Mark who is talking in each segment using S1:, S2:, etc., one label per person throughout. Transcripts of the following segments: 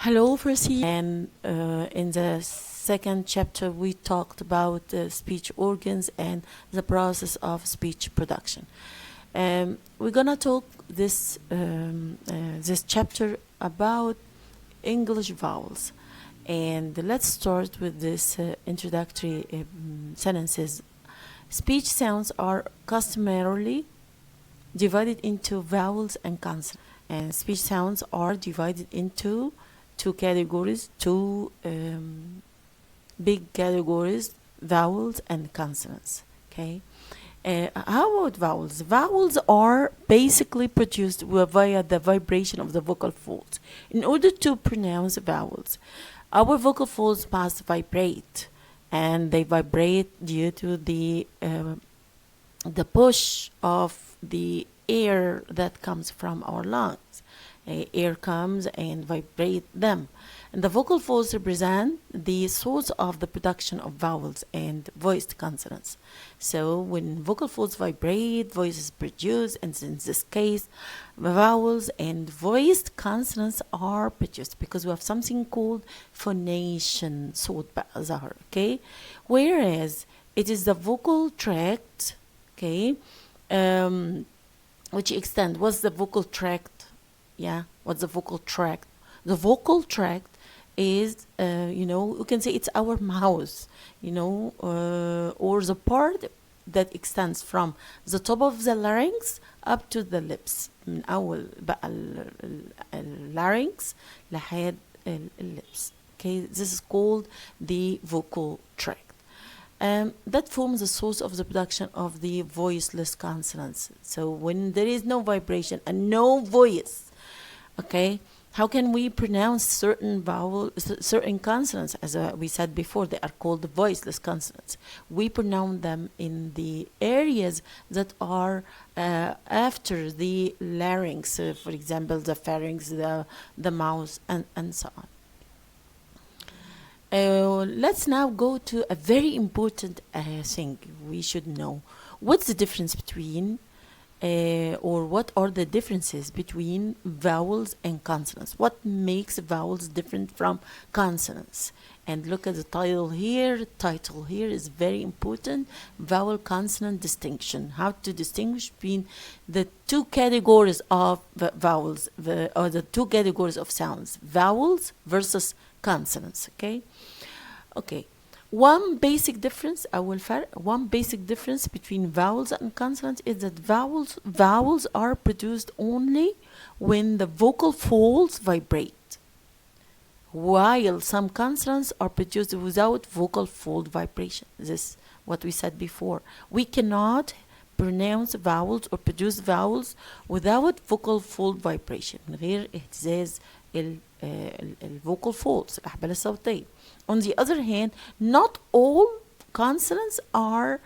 S1: Hello, Percy. And in the second chapter, we talked about speech organs and the process of speech production. We're gonna talk this chapter about English vowels, and let's start with this introductory sentences. Speech sounds are customarily divided into vowels and consonants, and speech sounds are divided into two categories, two big categories: vowels and consonants. Okay. How about vowels? Vowels are basically produced via the vibration of the vocal folds. In order to pronounce vowels, our vocal folds must vibrate, and they vibrate due to the push of the air that comes from our lungs. Air comes and vibrate them. And the vocal folds represent the source of the production of vowels and voiced consonants. So when vocal folds vibrate, voice is produced, and in this case, vowels and voiced consonants are produced because we have something called phonation, صوت بقى ظهر, okay? Whereas it is the vocal tract, okay, which extend. What's the vocal tract? Yeah, what's the vocal tract? The vocal tract is, you can say it's our mouth, or the part that extends from the top of the larynx up to the lips. من أول بقى larynx لحد lips. Okay, this is called the vocal tract. That forms the source of the production of the voiceless consonants. So when there is no vibration and no voice, okay, how can we pronounce certain certain consonants? As we said before, they are called voiceless consonants. We pronounce them in the areas that are after the larynx, for example, the pharynx, the mouth, and so on. Let's now go to a very important thing we should know. What's the difference between or what are the differences between vowels and consonants? What makes vowels different from consonants? And look at the title here. Title here is very important. Vowel consonant distinction. How to distinguish between the two categories of vowels, or the two categories of sounds: vowels versus consonants. Okay. One basic difference between vowels and consonants is that vowels are produced only when the vocal folds vibrate, while some consonants are produced without vocal fold vibration. This is what we said before. We cannot pronounce vowels or produce vowels without vocal fold vibration من غير اهتزاز الvocal folds الأحبال الصوتية. On the other hand, not all consonants are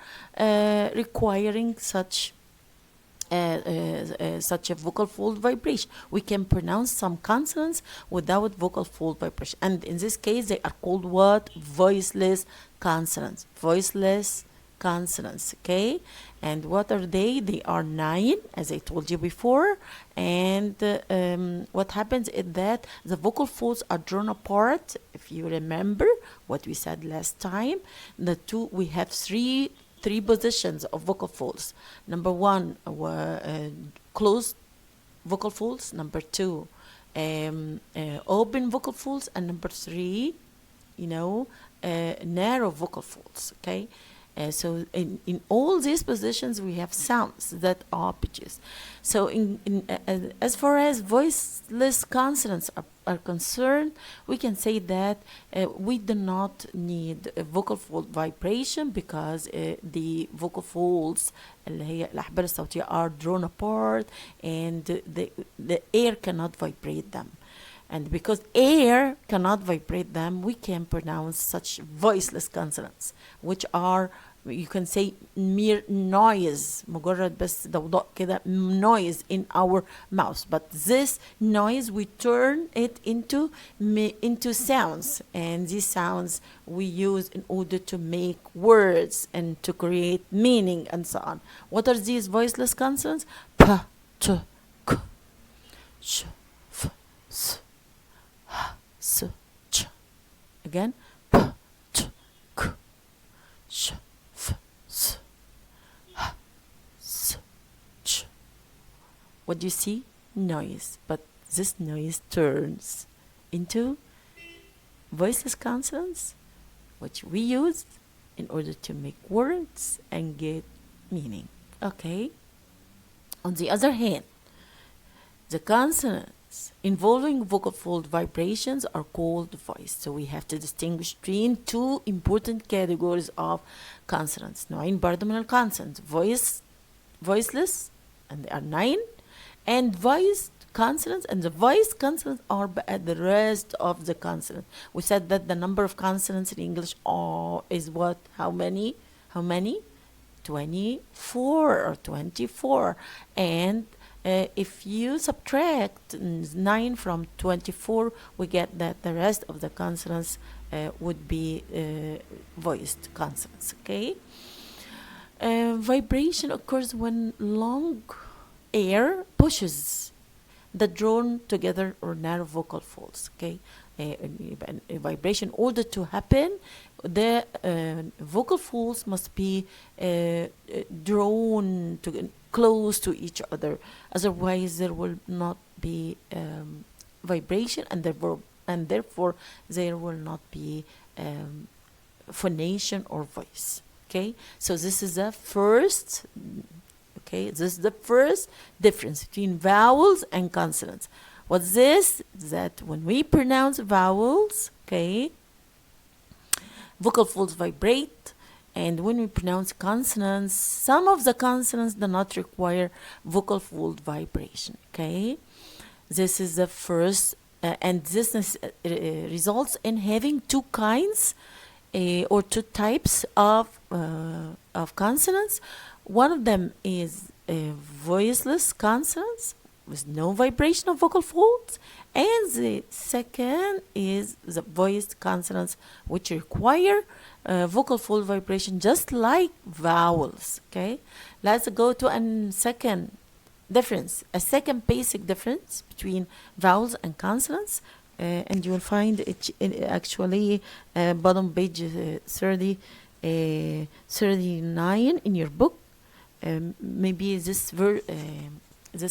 S1: requiring such a vocal fold vibration. We can pronounce some consonants without vocal fold vibration, and in this case they are called what? Voiceless consonants. Voiceless consonants. Okay, and what are they? They are 9, as I told you before, and what happens is that the vocal folds are drawn apart. If you remember what we said last time, we have three positions of vocal folds. Number 1, closed vocal folds. Number 2, open vocal folds, and number 3, narrow vocal folds. Okay. So in all these positions we have sounds that are pitches. So as far as voiceless consonants are concerned, we can say that we do not need a vocal fold vibration because the vocal folds اللي هي الأحبال الصوتية are drawn apart, and the air cannot vibrate them. And because air cannot vibrate them, we can pronounce such voiceless consonants, which are, you can say, mere noise, مجرد بس ضوضاء كده, noise in our mouth. But this noise, we turn it into sounds, and these sounds we use in order to make words and to create meaning and so on. What are these voiceless consonants? P, T, K, Sh, F, S, Again, p, t, k, sh, f, s, h, s, ch. What do you see? Noise. But this noise turns into voiceless consonants, which we use in order to make words and get meaning. Okay? On the other hand, the consonants involving vocal fold vibrations are called voice. So we have to distinguish between two important categories of consonants. نوعين برضه من consonants. Voiceless, and there are 9, and voiced consonants, and the voiced consonants are at the rest of the consonants. We said that the number of consonants in English is what? How many? 24 or 24. And if you subtract 9 from 24, we get that the rest of the consonants would be voiced consonants. Okay? Vibration occurs when long air pushes the drawn together or narrow vocal folds. Okay, a vibration, in order to happen, the vocal folds must be drawn close to each other. Otherwise, there will not be vibration, and therefore there will not be phonation or voice. Okay, so this is the first. Okay, this is the first difference between vowels and consonants. What's this? That when we pronounce vowels, okay, vocal folds vibrate, and when we pronounce consonants, some of the consonants do not require vocal fold vibration. Okay, this is the first, and this results in having two kinds or two types of consonants. One of them is voiceless consonants with no vibration of vocal folds, and the second is the voiced consonants, which require vocal fold vibration, just like vowels. Okay, let's go to a second difference, a second basic difference between vowels and consonants, and you will find it actually bottom page 39 in your book. Maybe this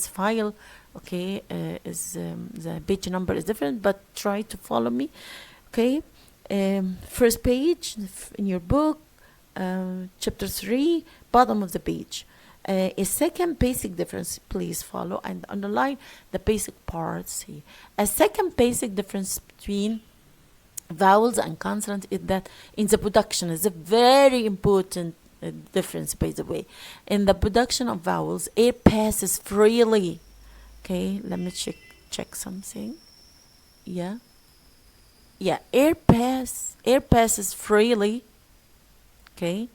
S1: file, okay, is the page number is different, but try to follow me. Okay, first page in your book, chapter 3, bottom of the page. A second basic difference, please follow and underline the basic parts here. A second basic difference between vowels and consonants is that in the production is a very important difference, by the way. In the production of vowels, air passes freely. Okay, let me check something. Yeah, air passes freely. Okay.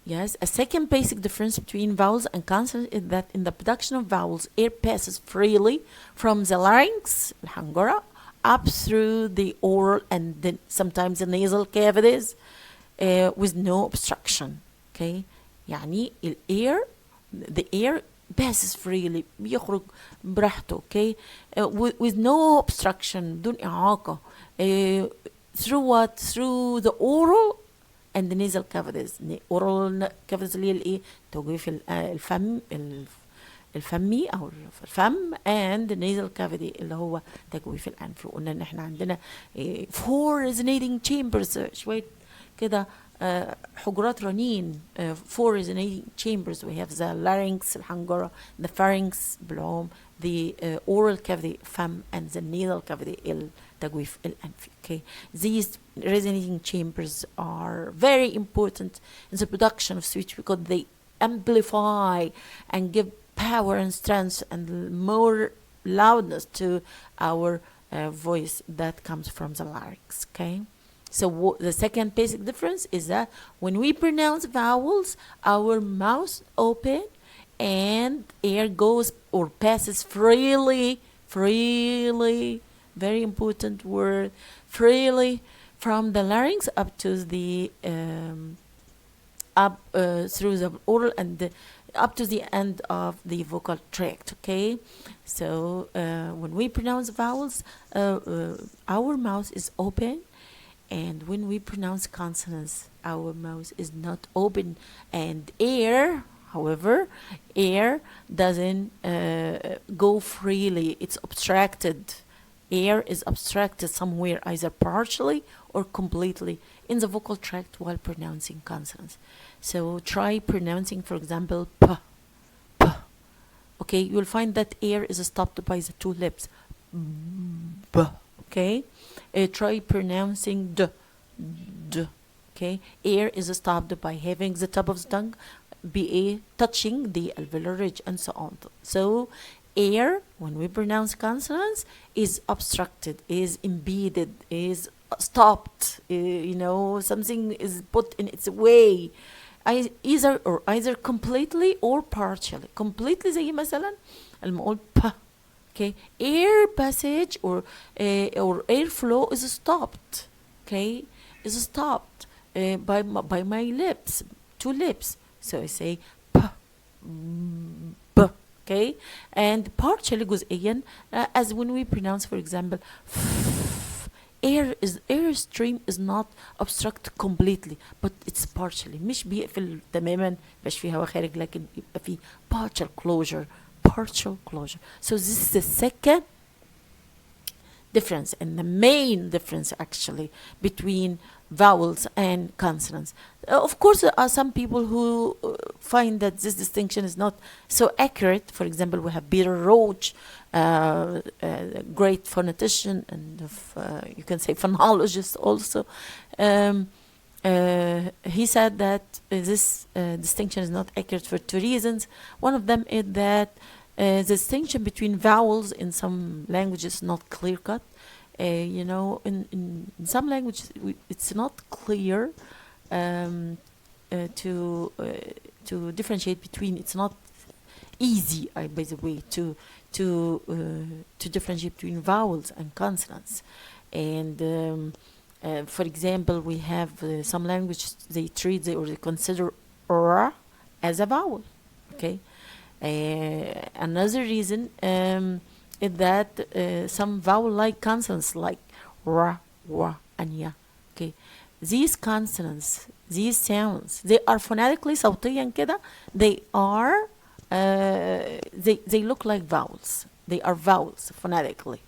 S1: Yes, a second basic difference between vowels and consonants is that in the production of vowels, air passes freely from the larynx, الحنجرة, up through the oral and then sometimes the nasal cavities with no obstruction. Okay, يعني the air passes freely, بيخرج براحته. Okay, with no obstruction, بدون إعاقة. Through what? Through the oral and the nasal cavities. oral cavities اللي هي الايه؟ تجويف الفمي او الفم، and the nasal cavity اللي هو تجويف الانف. وقلنا ان احنا عندنا 4 resonating chambers، شويه كده حجرات رنين. 4 resonating chambers. We have the larynx الحنجرة، the pharynx بالعوم، the oral cavity فم، and the nasal cavity التجويف الأنفي. Okay, these resonating chambers are very important in the production of speech because they amplify and give power and strength and more loudness to our voice that comes from the larynx. Okay, so the second basic difference is that when we pronounce vowels, our mouth open and air goes or passes freely, very important word, freely from the larynx up to the through the oral and up to the end of the vocal tract. Okay, so when we pronounce vowels, our mouth is open And when we pronounce consonants, our mouth is not open, and air, however, air doesn't go freely. It's abstracted. Air is abstracted somewhere, either partially or completely, in the vocal tract while pronouncing consonants. So try pronouncing, for example, p, p. Okay, you'll find that air is stopped by the two lips. B. Okay, try pronouncing d, d. Okay, air is stopped by having the top of the tongue be touching the alveolar ridge, and so on. So air, when we pronounce consonants, is obstructed, is impeded, is stopped. Something is put in its way. Either completely or partially. Completely زي مثلا لما اقول ب. Okay, air passage or air flow is stopped. Okay, is stopped by my lips, two lips. So I say p, b. Okay, and partially جزئيا as when we pronounce, for example, air stream is not obstructed completely, but it's partially. مش بيقفل تماما، مش في هواء خارج، لكن يبقى في partial closure. So this is the second difference, and the main difference actually between vowels and consonants. Of course, there are some people who find that this distinction is not so accurate. For example, we have Peter Roach, great phonetician, and you can say phonologist also. He said that this distinction is not accurate for two reasons. One of them is that the distinction between vowels in some languages is not clear-cut. In some languages it's not clear to differentiate between. It's not easy, by the way, to differentiate between vowels and consonants. And for example, we have some languages they consider r as a vowel. Okay. Another reason is that some vowel-like consonants like ra, wa, and ya. Okay, these consonants, these sounds, they are phonetically صوتيا كده. They are they look like vowels. They are vowels phonetically.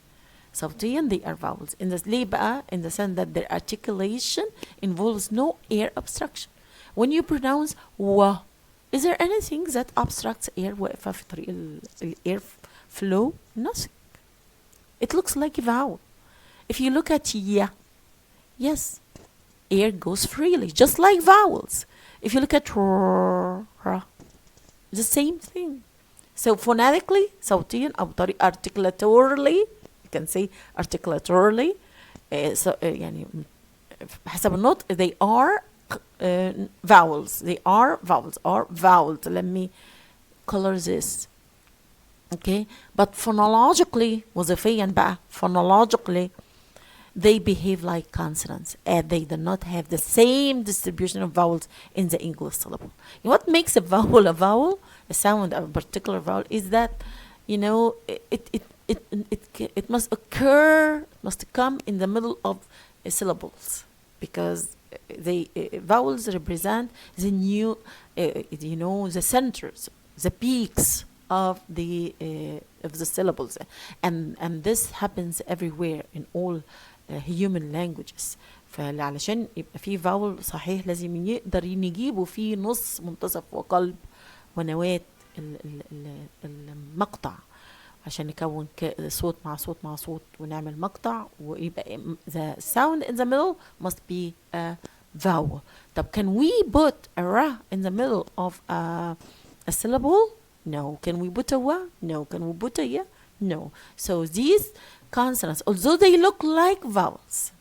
S1: صوتيا they are vowels. In the ليه بقى? In the sense that their articulation involves no air obstruction. When you pronounce wa, is there anything that obstructs air واقفة في طريق air flow? Nothing. It looks like a vowel. If you look at ya, yes, air goes freely, just like vowels. If you look at ra, the same thing. So phonetically, صوتيا أو طريق articulatorily, you can say articulatorily, يعني حسب النطق they are vowels. They are vowels or vowels. Let me color this. Okay, but phonologically, وظيفيا بقى, phonologically, they behave like consonants, and they do not have the same distribution of vowels in the English syllable. And what makes a vowel, a sound of a particular vowel, is that it must occur, must come in the middle of syllables, because vowels represent the new, the centers, the peaks of the syllables, and this happens everywhere in all human languages. فعلشان يبقى فيه فاول صحيح لازم يقدر نجيبه فيه نص منتصف وقلب ونواه المقطع عشان نكون صوت مع صوت مع صوت ونعمل مقطع، ويبقى the sound in the middle must be a vowel. طب can we put a ra in the middle of a syllable? No. Can we put a wa? No. Can we put a ya? No. So these consonants, although they look like vowels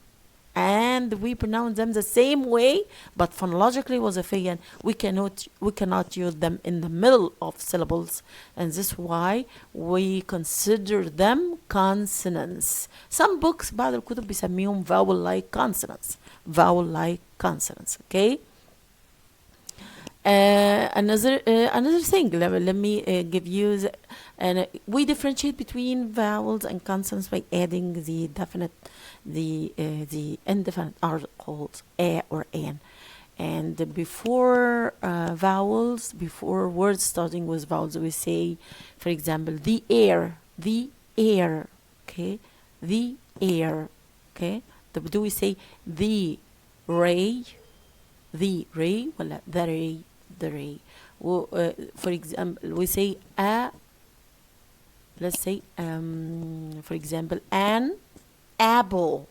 S1: and we pronounce them the same way, but phonologically وظيفيا we cannot use them in the middle of syllables, and this is why we consider them consonants. Some books بعض الكتب بيسميهم vowel like consonants. Okay. Another thing, let me give you and we differentiate between vowels and consonants by adding the definite, the indefinite articles a or an. And before vowels, before words starting with vowels, we say, for example, the air, okay, the air, okay. Do we say the ray, ولا the ray? For example, we say let's say, for example, an apple,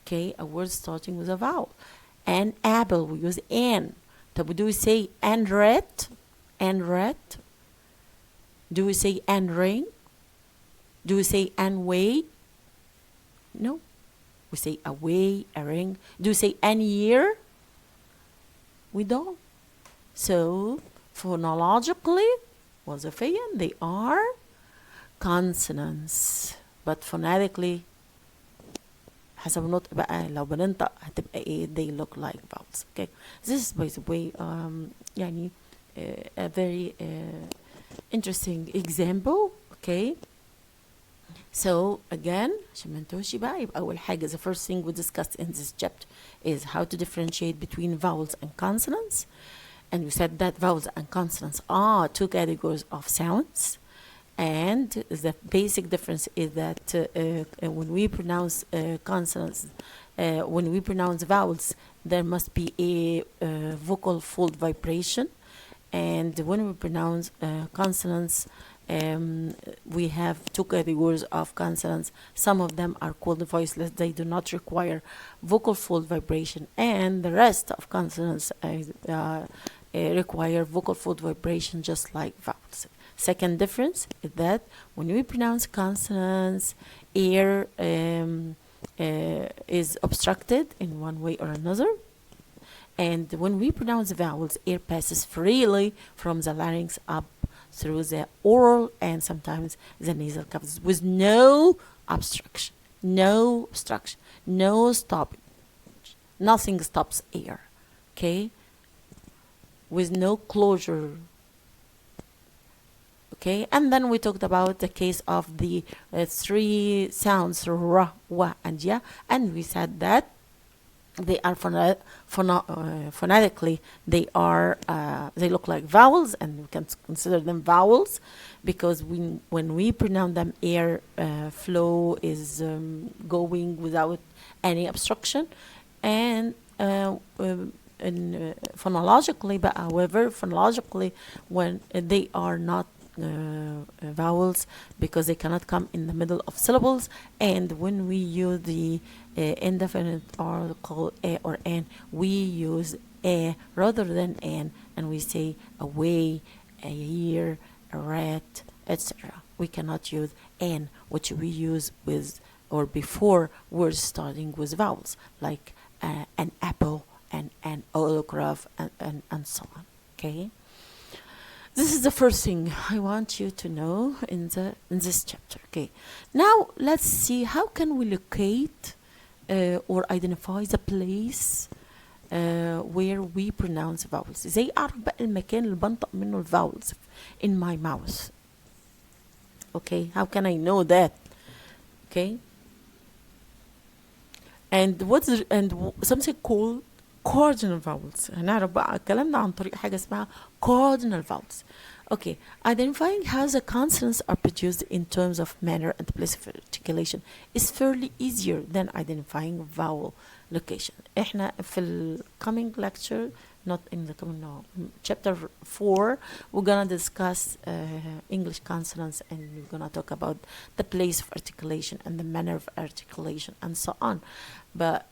S1: okay, a word starting with a vowel. An apple, we use an. Do we say an red? An red? Do we say an ring? Do we say an way? No. We say a way, a ring. Do we say an year? We don't. So, phonologically, وظيفيا, they are consonants. But phonetically, حسب النطق بقى لو بننطق هتبقى ايه, they look like vowels. Okay, this is by the way يعني a very interesting example. Okay, so again عشان ما نتوهش بقى, يبقى أول حاجة the first thing we discussed in this chapter is how to differentiate between vowels and consonants, and we said that vowels and consonants are two categories of sounds. And the basic difference is that when we pronounce consonants, when we pronounce vowels, there must be a vocal fold vibration. And when we pronounce consonants, we have two categories of consonants. Some of them are called voiceless. They do not require vocal fold vibration. And the rest of consonants require vocal fold vibration just like vowels. Second difference is that when we pronounce consonants, air is obstructed in one way or another. And when we pronounce vowels, air passes freely from the larynx up through the oral and sometimes the nasal cavities with no obstruction, no stopping. Nothing stops air, okay? With no closure. Okay, and then we talked about the case of the three sounds ra, wa, and ya, and we said that they are phonetically they look like vowels, and we can consider them vowels because when we pronounce them, air flow is going without any obstruction, and phonologically, but however, phonologically, when they are not vowels because they cannot come in the middle of syllables, and when we use the indefinite article a or an, we use a rather than an, and we say a way, a year, a rat, etc. We cannot use an, which we use with or before words starting with vowels, like an apple and an autograph and so on. Okay. This is the first thing I want you to know in this chapter. Okay, now let's see how can we locate or identify the place where we pronounce vowels. ازاي اعرف بقى المكان اللي بنطق منه الفاولز in my mouth. Okay, how can I know that? Okay, and something called cardinal vowels. هنعرف بقى الكلام ده عن طريق حاجة اسمها cardinal vowels. Okay, identifying how the consonants are produced in terms of manner and place of articulation is fairly easier than identifying vowel location. احنا في ال coming lecture, not in the coming, no, chapter 4, we're gonna discuss English consonants, and we're gonna talk about the place of articulation and the manner of articulation and so on. But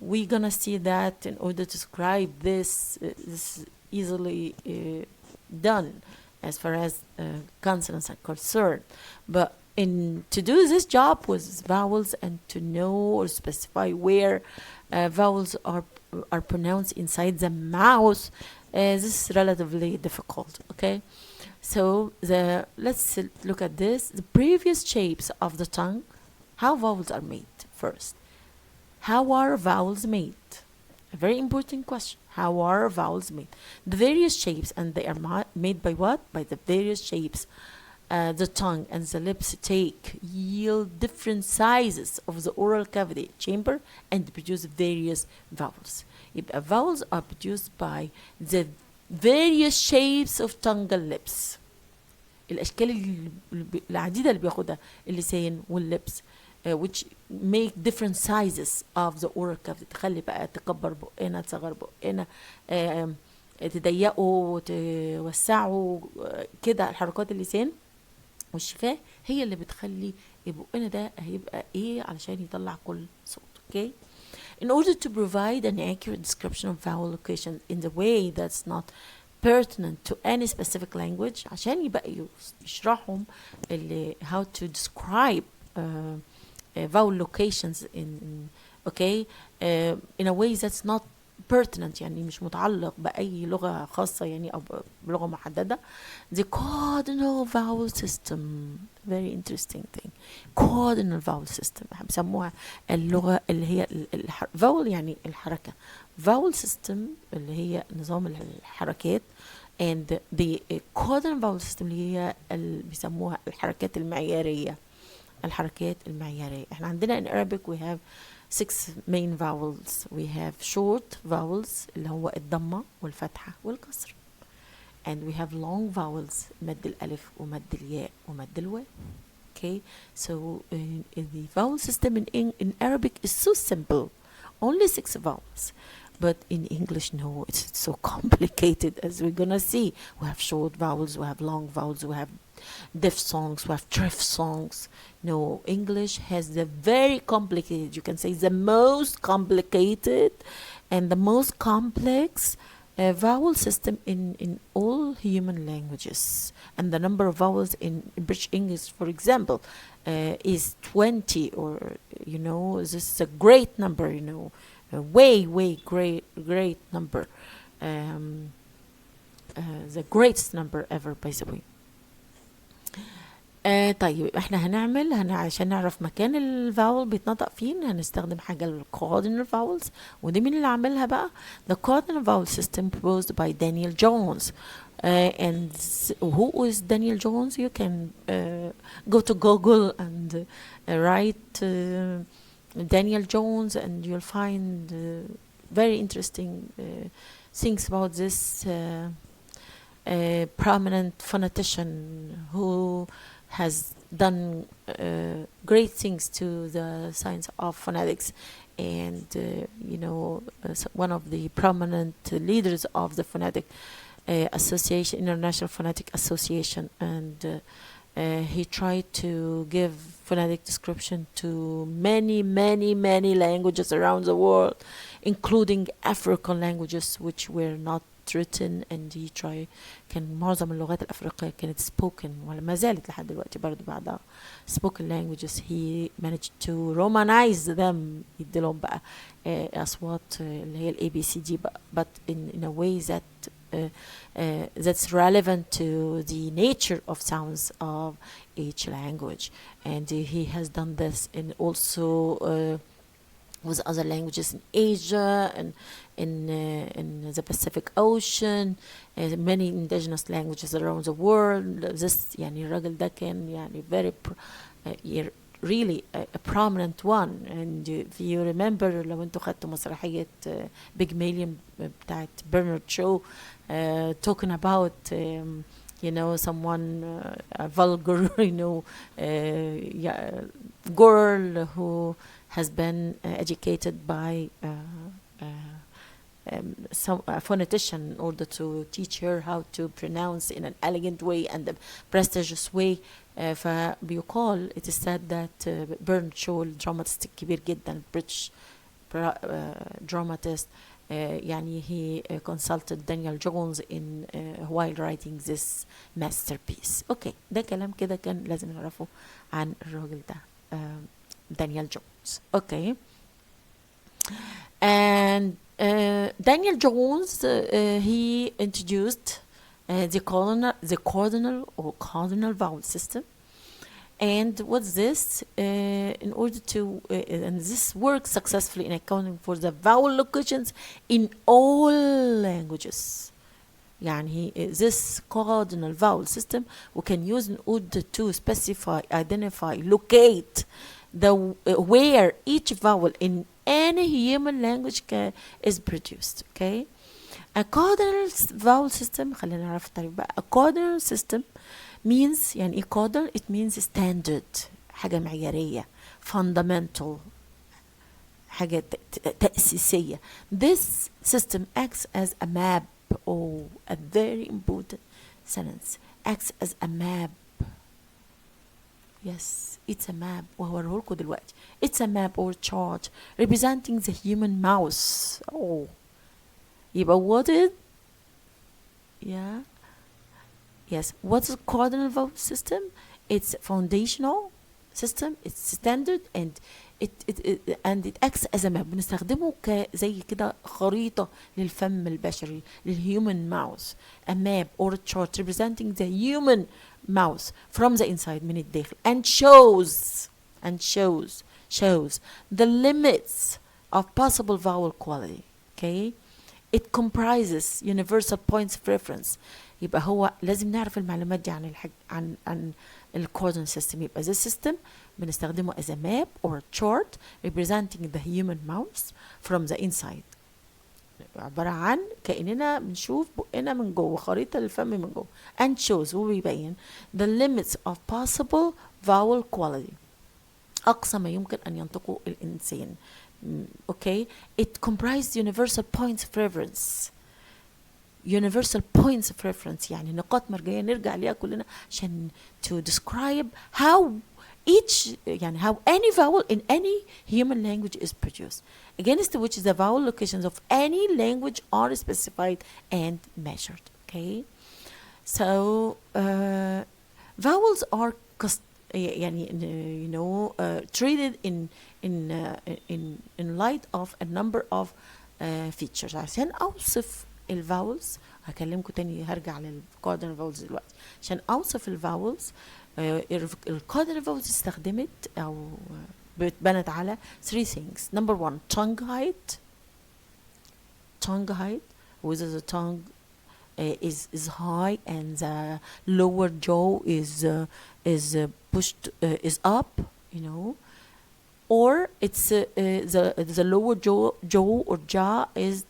S1: we're gonna see that in order to describe this is easily done as far as consonants are concerned. But to do this job with vowels and to know or specify where vowels are pronounced inside the mouth, this is relatively difficult. Okay, so let's look at this. The previous shapes of the tongue, how vowels are made first. How are vowels made? A very important question. How are vowels made? The various shapes, and they are made by what? By the various shapes the tongue and the lips take yield different sizes of the oral cavity chamber and produce various vowels. يبقى vowels are produced by the various shapes of tongue and lips. الأشكال العديدة اللي بياخدها اللسان واللبس which make different sizes of the oral cavity. تخلي بقى تكبر بقنا، تصغر بقنا، تضيقه، توسعه، كده. الحركات اللسان والشفاه هي اللي بتخلي بقنا ده هيبقى ايه علشان يطلع كل صوت. Okay. In order to provide an accurate description of vowel location in the way that's not pertinent to any specific language، عشان يبقى يشرحهم how to describe vowel locations in a way that's not pertinent، يعني مش متعلق بأي لغة خاصة يعني أو بلغة محددة. The Cardinal vowel system, very interesting thing. Cardinal vowel system بيسموها اللغة اللي هي vowel يعني الحركة. Vowel system اللي هي نظام الحركات and the Cardinal vowel system اللي هي بيسموها الحركات المعيارية. الحركات المعيارية. احنا عندنا in Arabic we have 6 main vowels. We have short vowels اللي هو الضمة والفتحة والكسر. And we have long vowels مد الألف ومد الياء ومد الواو. Okay, so the vowel system in Arabic is so simple, only 6 vowels. But in English, no, it's so complicated, as we're gonna see. We have short vowels, we have long vowels, we have diphthongs, we have triphthongs. No, English has the very complicated, you can say the most complicated and the most complex vowel system in all human languages. And the number of vowels in British English, for example, is 20, or, you know, this is a great number, you know, a way great number, the greatest number ever, by the way. طيب احنا عشان نعرف مكان الفاول بيتنطق فين هنستخدم حاجة الكاردينال فاولز، ودي مين اللي عملها بقى؟ The Cardinal vowel system proposed by Daniel Jones. And who is Daniel Jones? You can go to Google and write Daniel Jones and you'll find very interesting things about this prominent phonetician who has done great things to the science of phonetics, and you know, one of the prominent leaders of the phonetic association, International Phonetic Association, and he tried to give phonetic description to many languages around the world, including African languages which were not written, and he tried. كان معظم اللغات الأفريقية كانت spoken وما زالت لحد دلوقتي برضو بعدها spoken languages. He managed to romanize them، يديلهم بقى أصوات اللي هي ال ABCD بقى، but in a way that that's relevant to the nature of sounds of each language. And he has done this in also with other languages in Asia and in the Pacific Ocean, many indigenous languages around the world. This يعني الراجل ده كان يعني very really a prominent one. And if you remember لو انتوا خدتوا مسرحية Big Million بتاعت Bernard Shaw, talking about you know, someone a vulgar you know girl who has been educated by some phonetician in order to teach her how to pronounce in an elegant way and a prestigious way. فبيقال it is said that Bernard Shaw الدراماتست الكبير جدا British dramatist يعني he consulted Daniel Jones in while writing this masterpiece. Okay, ده كلام كده كان لازم نعرفه عن الراجل ده Daniel Jones. Okay, and Daniel Jones he introduced the cardinal or cardinal vowel system, And what's this? In order to, and this works successfully in accounting for the vowel locations in all languages. يعني this cardinal vowel system we can use in order to specify, identify, locate the where each vowel in any human language is produced. Okay. A cardinal vowel system, خلينا نعرف التعريف بقى. A cardinal system means يعني ايه cardinal? It means standard، حاجة معيارية، fundamental، حاجة تأسيسية. This system acts as a map. Oh, a very important sentence. Acts as a map. Yes, it's a map. وهوريه لكم دلوقتي. It's a map or chart representing the human mouse. Oh. يبقى what is? Yeah. Yes. What's a cardinal vowel system? It's foundational system. It's standard and it acts as a map. بنستخدمه زي كده خريطة للفم البشري، للhuman mouse. A map or a chart representing the human mouse from the inside، من الداخل. And shows the limits of possible vowel quality. Okay. It comprises universal points of reference. يبقى هو لازم نعرف المعلومات دي عن الcoordinate system. يبقى this system بنستخدمه as a map or a chart representing the human mouse from the inside. عبارة عن كأننا بنشوف بقنا من جوه، خريطة للفم من جوه. And shows وبيبين the limits of possible vowel quality، أقصى ما يمكن أن ينطقه الإنسان. Okay. It comprises universal points of reference. Universal points of reference يعني نقاط مرجعية نرجع ليها كلنا عشان to describe how each يعني how any vowel in any human language is produced, against which the vowel locations of any language are specified and measured. Okay. So vowels are يعني you know treated in light of a number of features. عشان أوصف الفاولز هكلمكم تاني، هرجع للكاردينال فاولز دلوقتي عشان اوصف الفاولز. الكاردينال فاولز استخدمت او بنت على 3 things. Number 1 tongue height whether the tongue is high and the lower jaw is pushed is up, you know, or it's the lower jaw or jaw is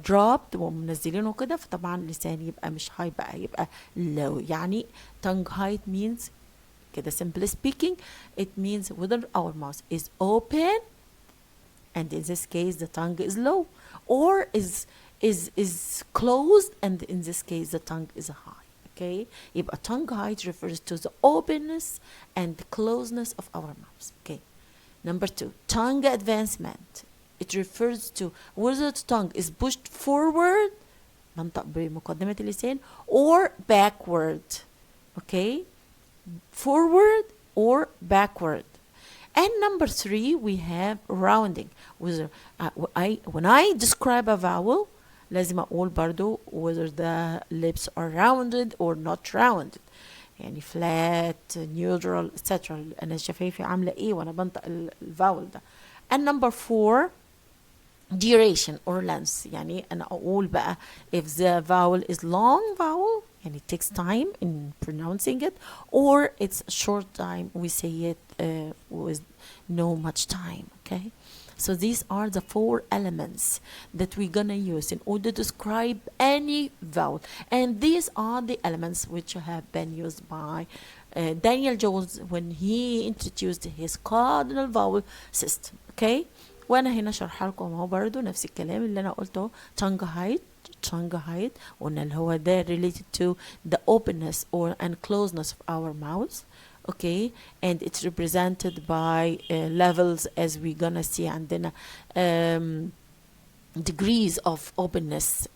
S1: dropped ومنزلينه كده، فطبعا اللسان يبقى مش high بقى يبقى low. يعني tongue height means كده simply speaking it means whether our mouth is open and in this case the tongue is low, or is closed and in this case the tongue is high. Okay. يبقى tongue height refers to the openness and the closeness of our mouth. Okay. Number 2 tongue advancement. It refers to whether the tongue is pushed forward منطق بمقدمة اللسان or backward. Okay. Forward or backward. And number 3 we have rounding. Whether when I describe a vowel لازم أقول برضو whether the lips are rounded or not rounded، يعني flat, neutral, etc. أنا شفايفي عاملة إيه وأنا بنطق الفاول ده. And number 4 duration or length. يعني أنا أقول بقى if the vowel is long vowel and it takes time in pronouncing it, or it's a short time we say it with no much time. Okay. So these are the 4 elements that we're gonna use in order to describe any vowel, and these are the elements which have been used by Daniel Jones when he introduced his cardinal vowel system. Okay. وانا هنا شرح لكم اهو برضو نفس الكلام اللي انا قلته. tongue height قلنا اللي هو ده related to the openness or and closeness of our mouth. Okay. And it's represented by levels as we're gonna see عندنا degrees of openness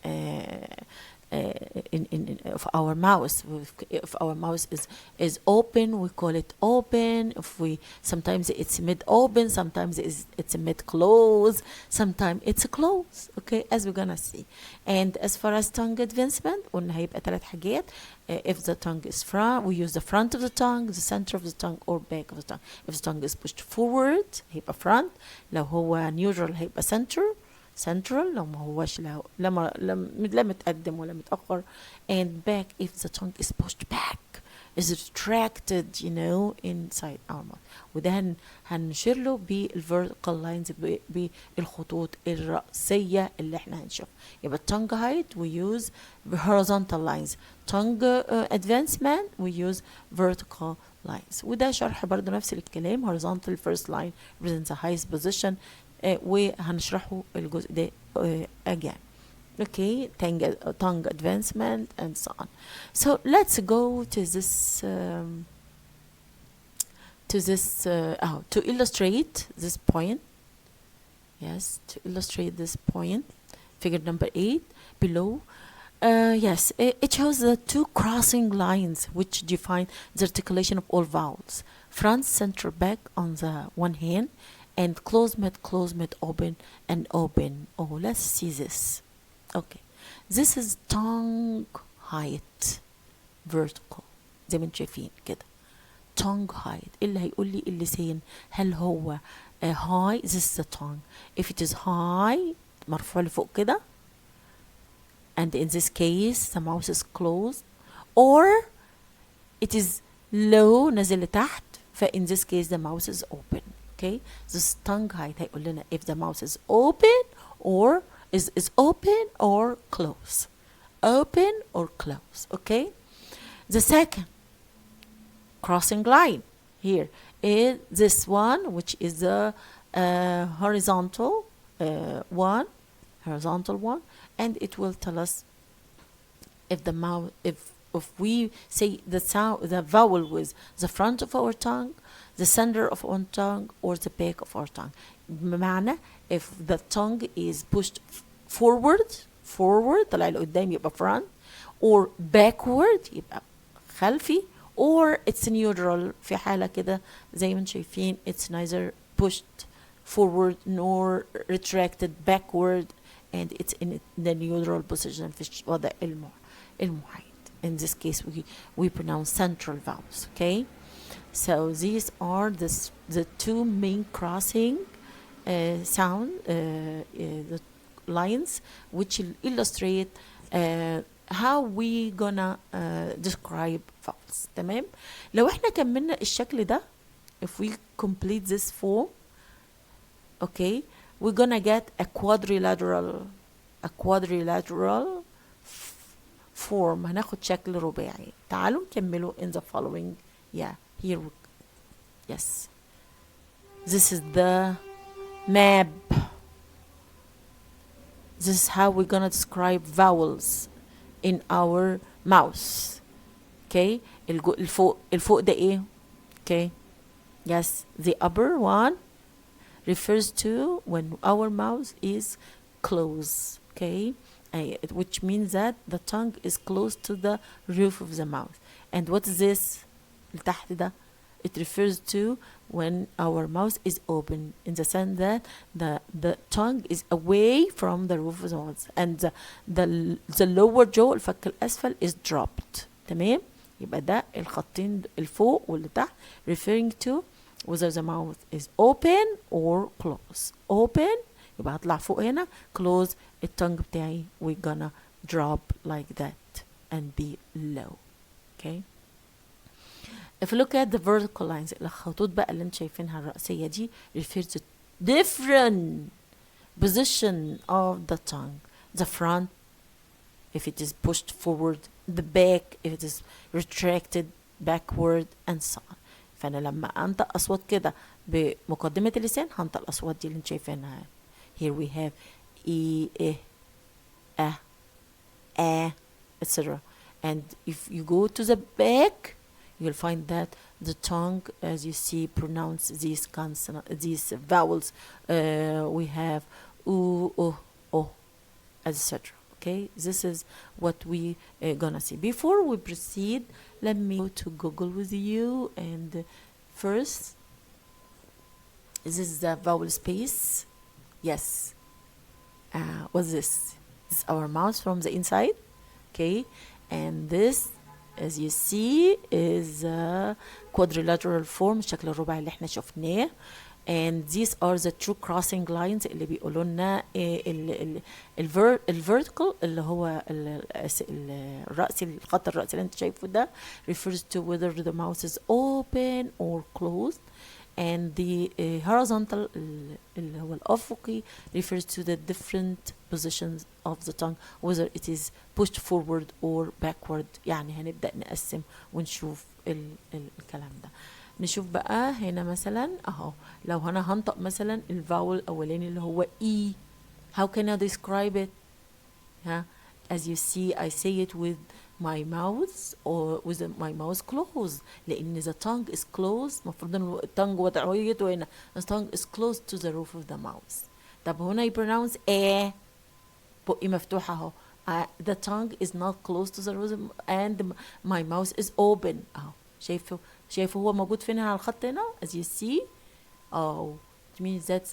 S1: of our mouth. If our mouth is open, we call it open. If we sometimes it's mid open, sometimes it's mid close, sometimes it's close. Okay, as we're gonna see. And as far as tongue advancement, قلنا هيبقى 3 حاجات. If the tongue is front, we use the front of the tongue, the center of the tongue, or back of the tongue. If the tongue is pushed forward هيبقى front. لو هو neutral هيبقى central. لو ما هوش لا متقدم ولا متأخر. And back if the tongue is pushed back, is retracted, inside our mouth. وده هنشير له بالvertical lines، بالخطوط الرأسية اللي احنا هنشوف. يبقى tongue height we use horizontal lines. tongue advancement we use vertical lines. وده شرح برضو نفس الكلام. horizontal first line represents the highest position. وهنشرحه الجزء ده again. Okay, tongue advancement and so on. So let's go to to illustrate this point. Yes, to illustrate this point, figure number 8 below. Yes, it shows the 2 crossing lines which define the articulation of all vowels. Front, center, back on the one hand, and close, mid, open, and open. Oh, let's see this. Okay, this is tongue height vertical زي ما انتم شايفين كده. tongue height اللي هيقول لي اللسان هل هو high. This is the tongue. If it is high مرفوع لفوق كده, and in this case the mouth is closed, or it is low نازل لتحت, in this case the mouth is open. Okay, this tongue height هيقول لنا if the mouth is open or is open or close. Open or close. Okay, the second crossing line here is this one, which is the horizontal one, and it will tell us if the mouth, if we say the sound, the vowel with the front of our tongue, the center of our tongue, or the back of our tongue. بمعنى if the tongue is pushed forward طلع لقدام يبقى front, or backward يبقى خلفي, or it's neutral في حالة كده زي ما انتم شايفين it's neither pushed forward nor retracted backward, and it's in the neutral position في الوضع المحايد. In this case we pronounce central vowels. Okay, so these are the 2 main crossing sound the lines which illustrate how we gonna describe vowels. تمام. لو احنا كملنا الشكل ده, if we complete this form, okay, we're gonna get a quadrilateral form. هناخد شكل رباعي. تعالوا نكمله in the following. Here we, yes, this is the map. This is how we're gonna describe vowels in our mouth. Okay, الفوق ده ايه? Okay, yes, the upper one refers to when our mouth is closed. Okay, which means that the tongue is close to the roof of the mouth. And what is this? التحت ده? It refers to when our mouth is open, in the sense that the tongue is away from the roof of the mouth, and the lower jaw الفك الأسفل is dropped. تمام. يبقى ده الخطين الفوق واللي تحت referring to whether the mouth is open or closed. Open يبقى هطلع فوق هنا, close الtongue بتاعي we're gonna drop like that and be low. Okay, if you look at the vertical lines, الخطوط بقى اللي انت شايفينها الرأسية دي refers to different position of the tongue. The front if it is pushed forward, the back if it is retracted backward, and so on. فأنا لما أنطق أصوات كده بمقدمة اللسان هنطق الأصوات دي اللي انت شايفينها. Here we have E, etc. And if you go to the back, you'll find that the tongue, as you see, pronounce these these vowels. We have U, O, etc. Okay. Okay, this is what we gonna see. Before we proceed, let me go to Google with you. And first, this is the vowel space. Yes. What's this? This is our mouse from the inside. Okay, and this, as you see, is a quadrilateral form، الشكل الرباعي اللي احنا شفناه. And these are the true crossing lines اللي بيقولوا لنا الvertical اللي هو الرأسي، الخط الرأسي اللي انت شايفه ده refers to whether the mouth is open or closed. And the horizontal اللي هو الأفقي refers to the different positions of the tongue, whether it is pushed forward or backward. يعني هنبدأ نقسم ونشوف الكلام ده. نشوف بقى هنا مثلا اهو، لو انا هنطق مثلا الفاول الاولاني اللي هو E. How can I describe it? As you see, I say it with my mouth or with my mouth closed، لأن the tongue is closed. المفروض ان الtongue وضعيته هنا the tongue is close to the roof of the mouth. طب هنا I pronounce بقي مفتوحة اهو. The tongue is not close to the roof and my mouth is open. اهو شايفه هو موجود فين على الخط هنا. As you see, it means that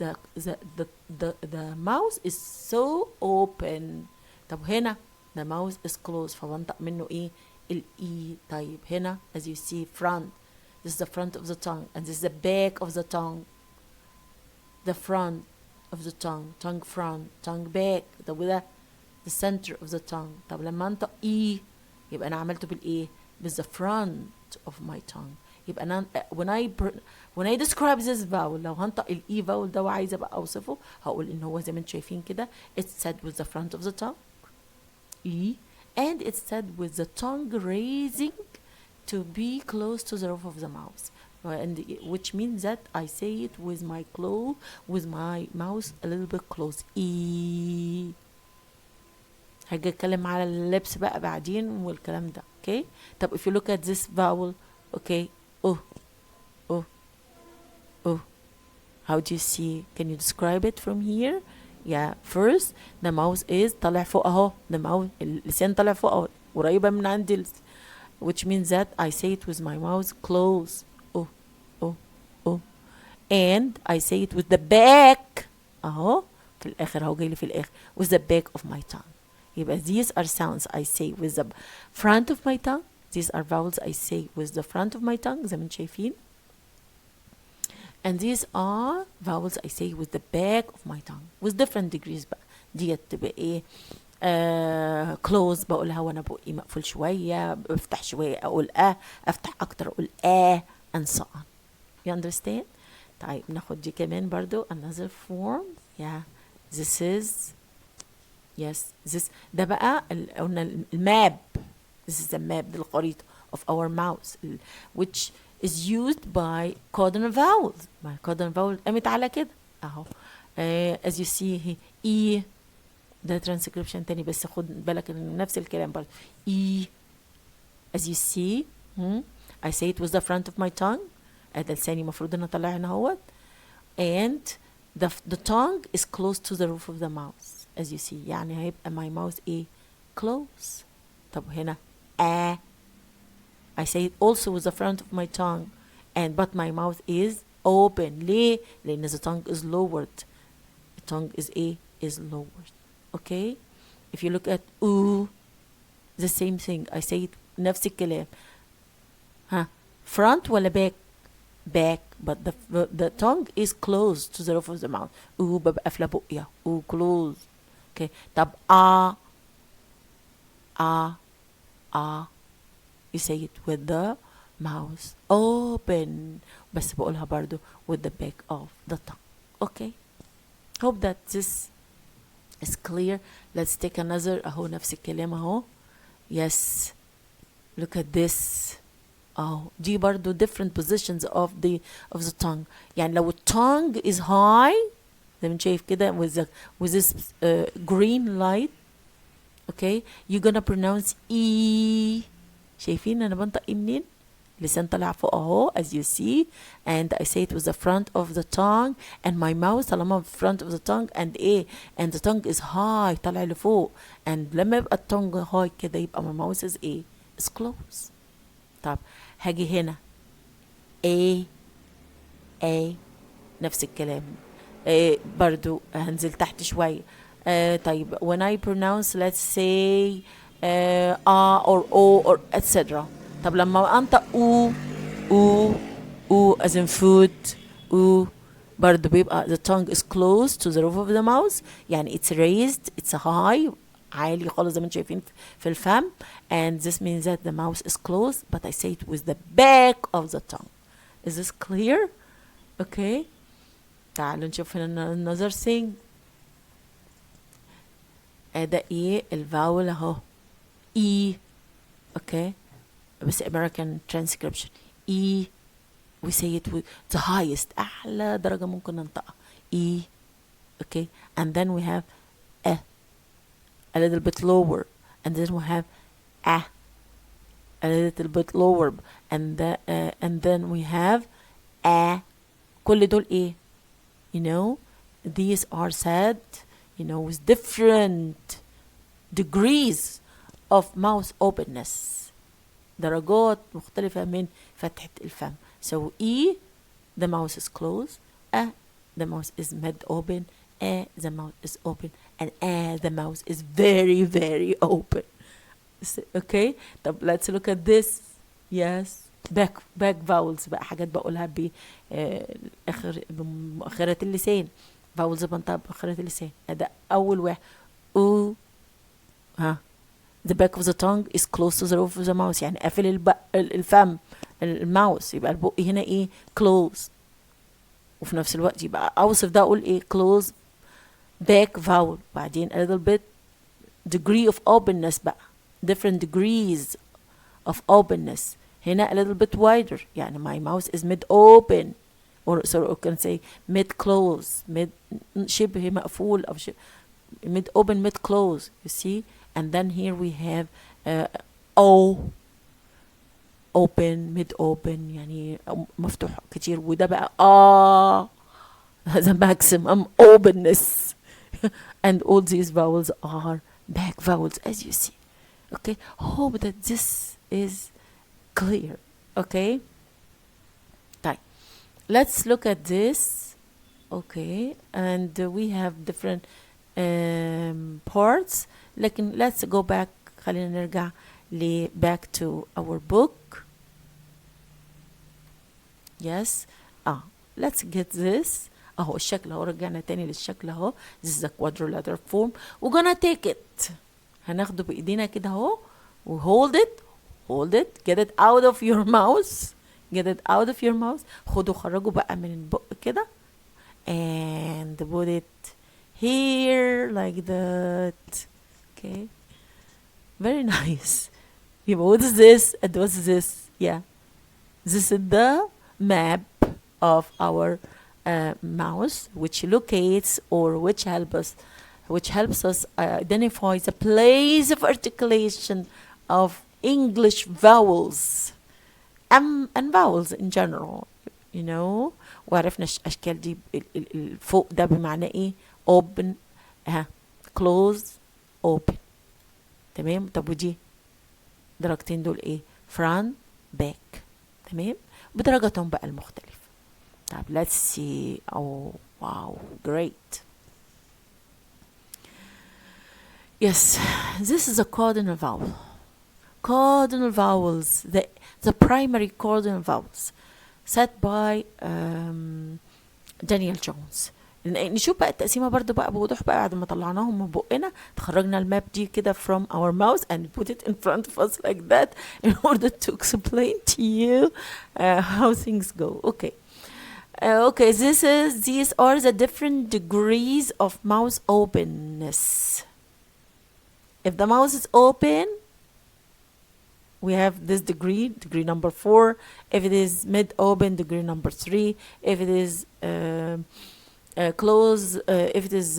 S1: the mouth is so open. طب هنا the mouth is closed، فبنطق منه ايه؟ الإي. طيب هنا as you see front, this is the front of the tongue and this is the back of the tongue. The front of the tongue front, tongue back. طب وده the center of the tongue. طب لما انطق إي يبقى أنا عملته بالإيه؟ with the front of my tongue. يبقى أنا when I describe this vowel، لو هنطق الإي vowel ده وعايزة بقى أوصفه، هقول إن هو زي ما انتم شايفين كده it's said with the front of the tongue E, and it's said with the tongue raising to be close to the roof of the mouth, and which means that I say it with my mouth a little bit close. E. هاجي اتكلم على اللبس بقى بعدين والكلام ده. Okay. طب if you look at this vowel, okay, oh. How do you see? Can you describe it from here? Yeah, first the mouth is طالع فوق اهو. The mouth اللسان طالع فوق اهو، قريبة من عند which means that I say it with my mouth closed. Oh. And I say it with the back اهو في الآخر اهو، جاي لي في الآخر with the back of my tongue. يبقى these are sounds I say with the front of my tongue. These are vowels I say with the front of my tongue زي ما انتم شايفين. And these are vowels I say with the back of my tongue with different degrees بقى. ديت تبقى ايه؟ close بقولها وانا بقي مقفول شوية، بفتح شوية اقول افتح اكتر اقول and so on. You understand? طيب ناخد دي كمان برضو another form. Yeah, this is this ده بقى قلنا الماب. This is the map للخريطة of our mouth which is used by cardinal vowels. My cardinal vowel قامت على كده اهو. As you see E ده transcription تاني، بس خد بالك ان نفس الكلام برضه. E as you see I say it with the front of my tongue. ده لساني المفروض ان اطلع هنا اهوت. And the tongue is close to the roof of the mouth as you see. يعني هيبقى my mouth ايه؟ close. طب هنا I say it also with the front of my tongue but my mouth is open. ليه؟ لأن the tongue is lowered. The tongue is lowered. Okay? If you look at the same thing. I say it نفس الكلام. Front ولا back, but the tongue is close to the roof of the mouth. ببقى قافلة بقية. close. Okay. طب you say it with the mouth open، بس بقولها برضو with the back of the tongue. Okay, hope that this is clear. Let's take another اهو نفس الكلام اهو. Yes, look at this. دي برضو different positions of the tongue. يعني لو tongue is high زي ما شايف كده with this green light. Okay, you're gonna pronounce E. شايفين انا بنطق منين؟ لسان طلع فوق اهو as you see, and I say it with the front of the tongue, and my mouth طالما front of the tongue and ايه and the tongue is high طالع لفوق, and لما يبقى الtongue high كده يبقى my mouth is ايه is close. طب هاجي هنا A نفس الكلام, برضو هنزل تحت شوية. طيب when I pronounce let's say or O or etc. طب لما انطق او as in food, برضو بيبقى the tongue is close to the roof of the mouth, يعني it's raised, it's high, عالي خالص زي ما انتم شايفين في الفم, and this means that the mouth is closed, but I say it with the back of the tongue. Is this clear? Okay. تعالوا نشوف هنا another thing. ده ايه الفاول اهو E. Okay. بس American transcription E. We say it with the highest, أعلى درجة ممكن ننطقها E. Okay. And then we have a little bit lower, and then we have a little bit lower, and then we have كل دول ايه, you know, these are said, you know, with different degrees of mouth openness, درجات مختلفة من فتحة الفم. So E, the mouth is closed, the mouth is mid open, the mouth is open, and the mouth is very very open. Okay. طب let's look at this. Yes, back vowels بقى, حاجات بقولها بمؤخرة اللسان, vowels بنطق بمؤخرة اللسان. ده أول واحد the back of the tongue is close to the roof of the mouth, يعني قافل الفم الماوس, يبقى البق هنا ايه close, وفي نفس الوقت يبقى أوصف ده أقول ايه close back vowel. بعدين a little bit degree of openness بقى, different degrees of openness. هنا a little bit wider, يعني my mouth is mid open, or so you can say mid close, mid شبه مقفول أو mid open mid close, you see. And then here we have O, open mid open, يعني مفتوح كتير, وده بقى the maximum openness. And all these vowels are back vowels, as you see. Okay, hope that this is clear. Okay, طيب let's look at this. Okay, and we have different parts, لكن let's go back, خلينا نرجع back to our book. Yes. Let's get this. اهو الشكل اهو, رجعنا تاني للشكل اهو. This is the quadrilateral form. We're gonna take it. هناخده بايدينا كده اهو, و hold it, get it out of your mouth, get it out of your mouth. خدوا خرجوا بقى من البق كده, and put it here like that. Okay, very nice. What is this and what is this? Yeah, this is the map of our mouse, which locates or which helps us identify the place of articulation of English vowels and vowels in general, you know. وعرفنا الاشكال دي فوق ده بمعنى ايه, open, close, open. تمام. طب ودي درجتين دول ايه, front, back. تمام, بدرجاتهم بقى المختلفة. طب let's see. Oh wow, great. Yes, this is a cardinal vowel. Cardinal vowels, the primary cardinal vowels set by Daniel Jones. نشوف بقى التقسيمة برضو بقى بوضوح بقى بعد ما طلعناهم من بقنا, تخرجنا الماب دي كده from our mouth and put it in front of us like that in order to explain to you how things go. Okay. Okay, these are the different degrees of mouth openness. If the mouth is open, we have this degree number 4. If it is mid open, degree number 3. If it is close, if it is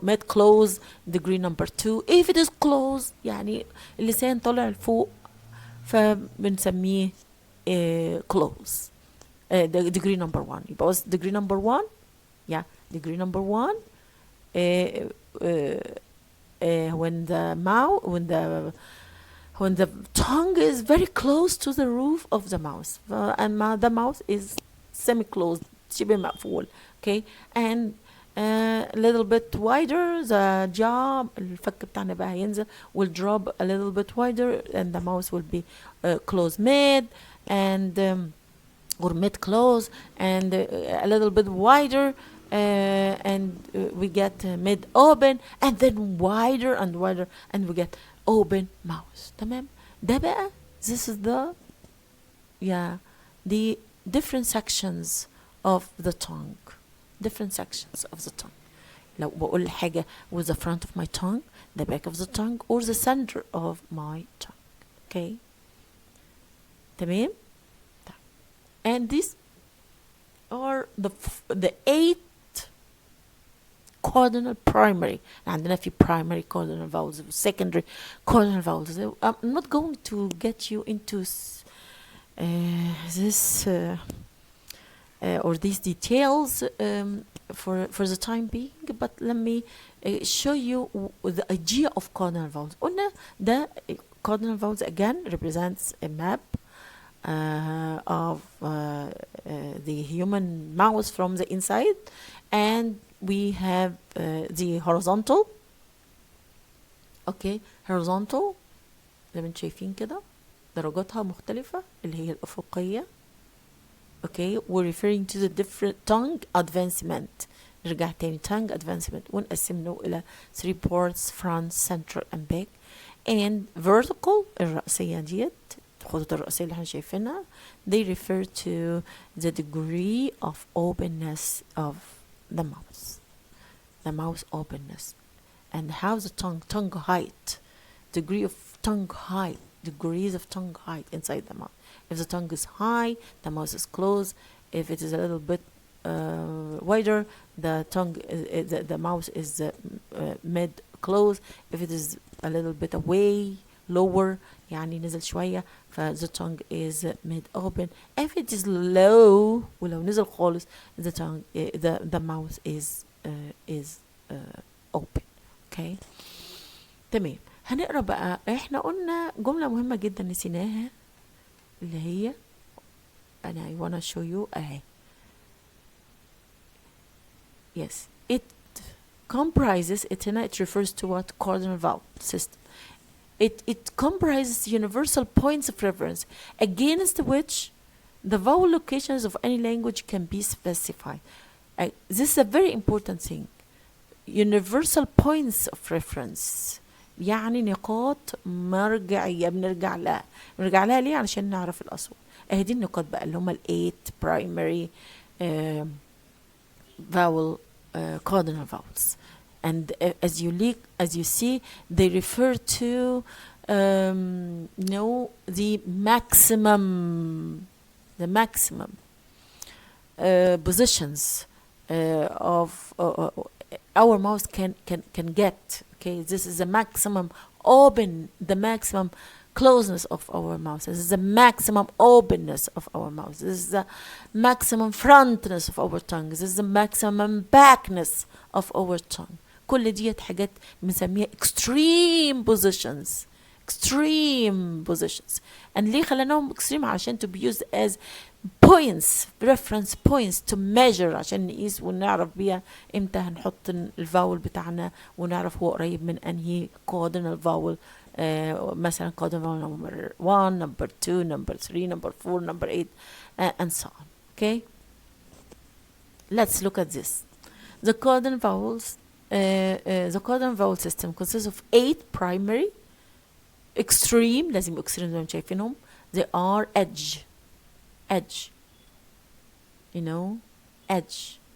S1: mid close, degree number 2. If it is close, يعني اللسان طالع لفوق فبنسميه close. degree number 1 يبقى was degree number 1. yeah, degree number 1 when the mouth when the tongue is very close to the roof of the mouth and the mouth is semi-closed شبه مقفول. okay, and a little bit wider the jaw الفك بتاعنا بقى هينزل will drop a little bit wider and the mouth will be closed mid and or mid close and a little bit wider and we get mid open and then wider and wider and we get open mouth. تمام. ده بقى this is the different sections of the tongue. different sections of the tongue. لو بقول حاجة with the front of my tongue, the back of the tongue, or the center of my tongue. Okay. تمام. And these are the 8 cardinal primary. عندنا في primary cardinal vowels, secondary cardinal vowels. I'm not going to get you into this or these details for the time being, but let me show you the idea of cardinal vowels. قلنا the cardinal vowels again represents a map of the human mouth from the inside, and we have the horizontal. okay, horizontal زي ما انتم شايفين كده درجاتها مختلفة اللي هي الأفقية. okay, we're referring to the different tongue advancement. نرجع تاني tongue advancement ونقسمه إلى 3 parts: front, center and back. and vertical الرأسية ديت الخطوط الرأسية اللي احنا شايفينها they refer to the degree of openness of the mouth openness and how the tongue height, degree of tongue height, degrees of tongue height inside the mouth. If the tongue is high, the mouth is closed. If it is a little bit wider, the tongue the mouth is mid closed. If it is a little bit away, lower يعني نزل شوية, the tongue is mid open. If it is low ولو نزل خالص, the tongue the mouth is open. okay, تمام. هنقرا بقى. احنا قلنا جملة مهمة جدا نسيناها اللي هي أنا I wanna show you أهي. yes, it comprises it هنا it refers to what cardinal vowel system. It comprises universal points of reference against which the vowel locations of any language can be specified. This is a very important thing. Universal points of reference يعني نقاط مرجعية بنرجع لها ليه؟ علشان نعرف الأصوات. دي النقاط بقى اللي هما 8 primary vowel cardinal vowels. And as you see, they refer to the maximum positions of our mouth can get. Okay, this is the maximum the maximum closeness of our mouth. This is the maximum openness of our mouth. This is the maximum frontness of our tongue. This is the maximum backness of our tongue. كل ديت حاجات بنسميها extreme positions. and ليه خليناهم extreme؟ عشان to be used as points, reference points to measure عشان نقيس ونعرف بيها امتى هنحط الفاول بتاعنا ونعرف هو قريب من انهي cardinal vowel. مثلا cardinal vowel number 1, number 2, number 3, number 4, number 8 and so on. Okay, let's look at this. The cardinal vowels the cardinal vowel system consists of 8 primary extreme. لازم extreme زي ما شايفينهم. they are edge edge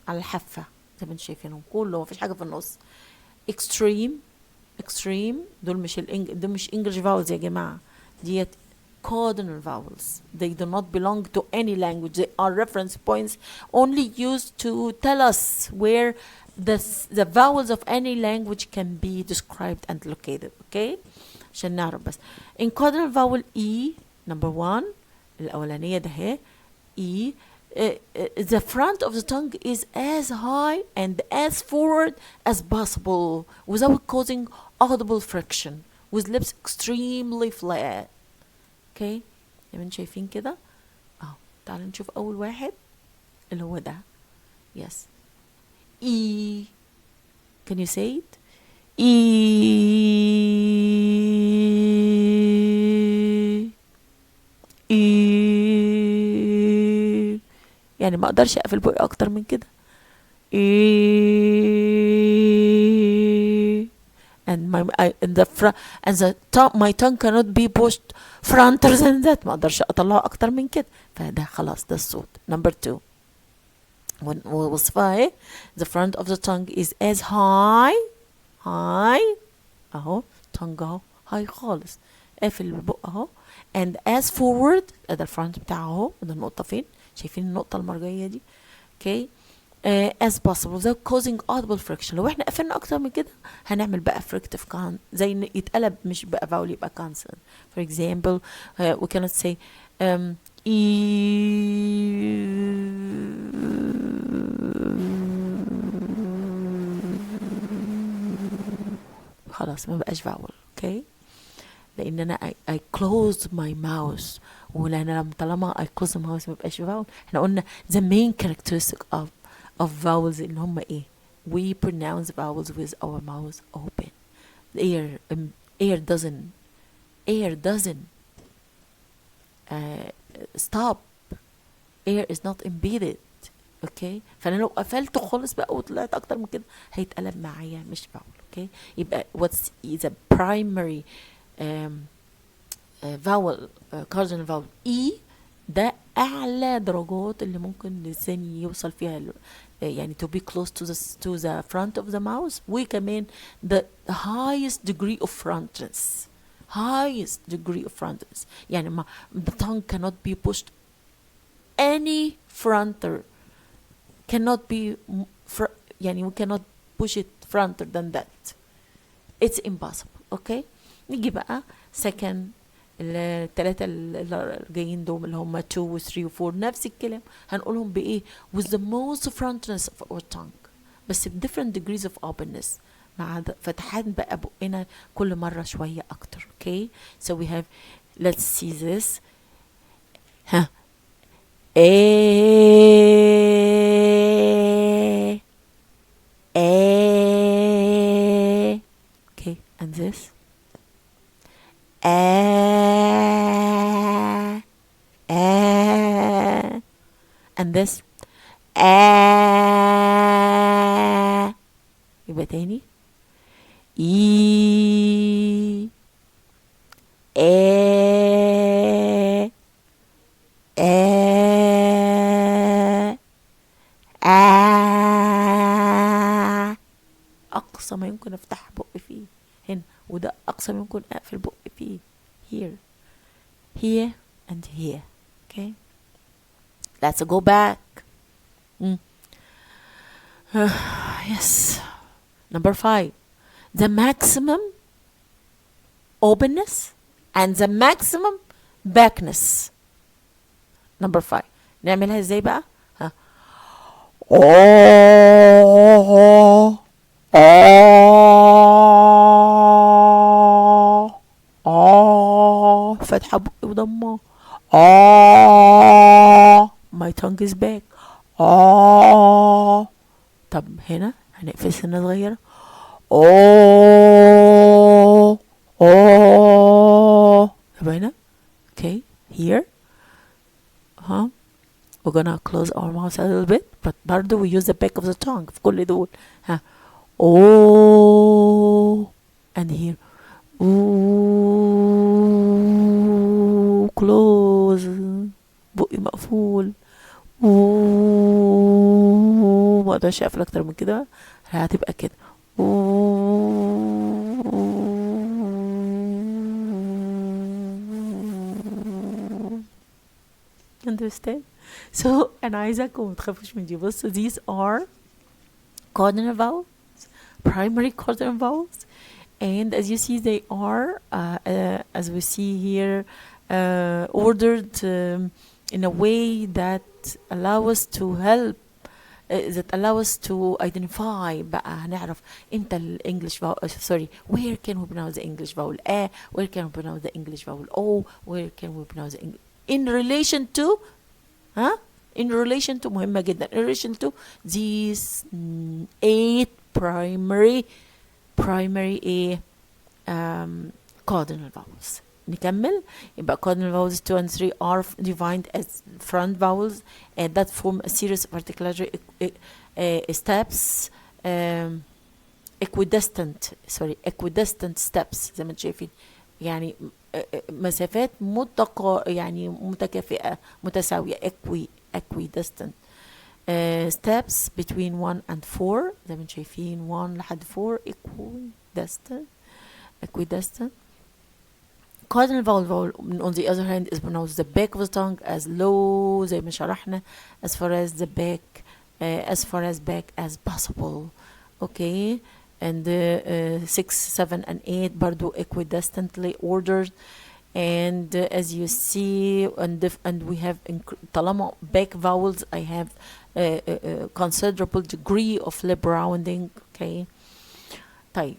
S1: على الحافة زي ما انتم شايفينهم كله مفيش حاجة في النص. extreme دول مش English vowels يا جماعة. ديت cardinal vowels. They do not belong to any language. They are reference points only used to tell us where the vowels of any language can be described and located. Okay, عشان نعرف بس. In cardinal vowel E number 1 الأولانية ده هي E. The front of the tongue is as high and as forward as possible without causing audible friction with lips extremely flat. Okay, يبقى شايفين كده اهو. تعالوا نشوف أول واحد اللي هو ده. Yes. E. Can you say it? E. E. يعني ما اقدرش اقفل بقي اكتر من كده. And my tongue cannot be pushed fronter than that. ما اقدرش اطلعه اكتر من كده. فده خلاص ده الصوت. number 2 وصفها ايه؟ the front of the tongue is as high اهو tongue اهو high خالص قافل البق اهو and as forward ده الفرونت بتاعه اهو. ده النقطة فين؟ شايفين النقطة المرجعية دي؟ اوكي. as possible without causing audible friction. لو احنا قفلنا اكتر من كده هنعمل بقى frictive زي ان يتقلب مش بقى vowel يبقى consonant. for example we cannot say خلاص ما بقاش vowel. اوكي لان انا I closed my mouth. ولان طالما I close my mouth ما بقاش vowel. احنا قلنا the main characteristic of vowels ان هم ايه؟ we pronounce vowels with our mouth open. air doesn't stop. air is not impeded. اوكي فانا لو قفلته خالص بقى وطلعت اكتر من كده هيتقلب معايا مش vowel. اوكي يبقى what's the primary vowel cardinal vowel E. ده اعلى درجات اللي ممكن اللسان يوصل فيها يعني to be close to the front of the mouth. وكمان the highest degree of frontness. يعني ما the tongue cannot be pushed any fronter cannot be يعني we cannot push it fronter than that. It's impossible. اوكي نيجي بقى second الثلاثة اللي جايين دول اللي هم 2 و 3 و 4 نفس الكلام هنقولهم بإيه؟ with the most frontness of our tongue بس ب different degrees of openness مع فتحات بقى بقنا كل مرة شوية أكتر. okay so we have let's see this ها okay and this and this يبقى تاني E أقصى ما يمكن أفتح بقي فيه هنا وده أقصى ما يمكن أقفل بقي فيه here and here. okay let's go back. yes number 5 the maximum openness and the maximum backness. number 5 نعملها ازاي بقى؟ ها فتحة بقي وضمه my tongue is back. طب هنا هنقفل سنة صغيرة طب هنا okay here we're gonna close our mouth a little bit but برضو we use the back of the tongue في كل دول ها and here close بقي مقفول ما اقدرش اقفل اكتر من كده هتبقى كده understand so انا عايزاكم ما تخافوش من دي. بصوا these are cardinal vowels primary cardinal vowels and as you see they are as we see here ordered in a way that allow us to help that allow us to identify بقى هنعرف امتى ال English vowel sorry where can we pronounce the English vowel A, where can we pronounce the English vowel O, where can we pronounce the in relation to in relation to مهمة جدا in relation to these 8 primary cardinal vowels. نكمل يبقى cardinal vowels 2 and 3 are defined as front vowels that form a series of articulatory steps equidistant steps زي ما انتم شايفين يعني مسافات يعني متكافئة متساوية equidistant steps between 1 and 4 زي ما انتم شايفين 1 لحد 4 equidistant. Cardinal vowel on the other hand is pronounced the back of the tongue as low زي ما شرحنا as far as back as possible. Okay, and 6, 7 and 8 برضو equidistantly ordered, and as you see and we have طالما back vowels I have a considerable degree of lip rounding. Okay, طيب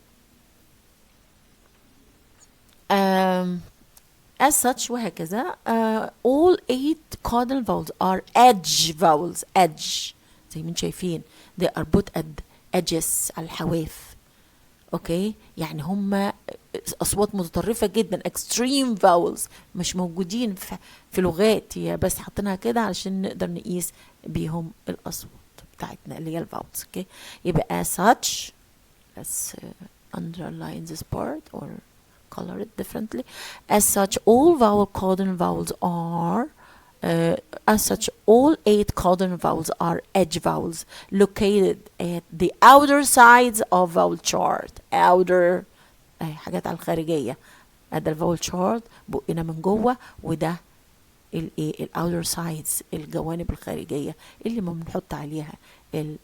S1: as such وهكذا all 8 cardinal vowels are edge vowels. edge زي ما شايفين they are put at edges على الحواف. اوكي يعني هم اصوات متطرفه جدا extreme vowels مش موجودين في لغات هي بس حاطينها كده علشان نقدر نقيس بيهم الاصوات بتاعتنا اللي هي الفاولز. اوكي يبقى as such let's underline this part or color it differently. As such all cardinal vowels are all 8 cardinal vowels are edge vowels located at the outer sides of vowel chart. outer حاجات على الخارجية. ده الفاول chart بقنا من جوه وده ال outer sides الجوانب الخارجية اللي ما بنحط عليها ال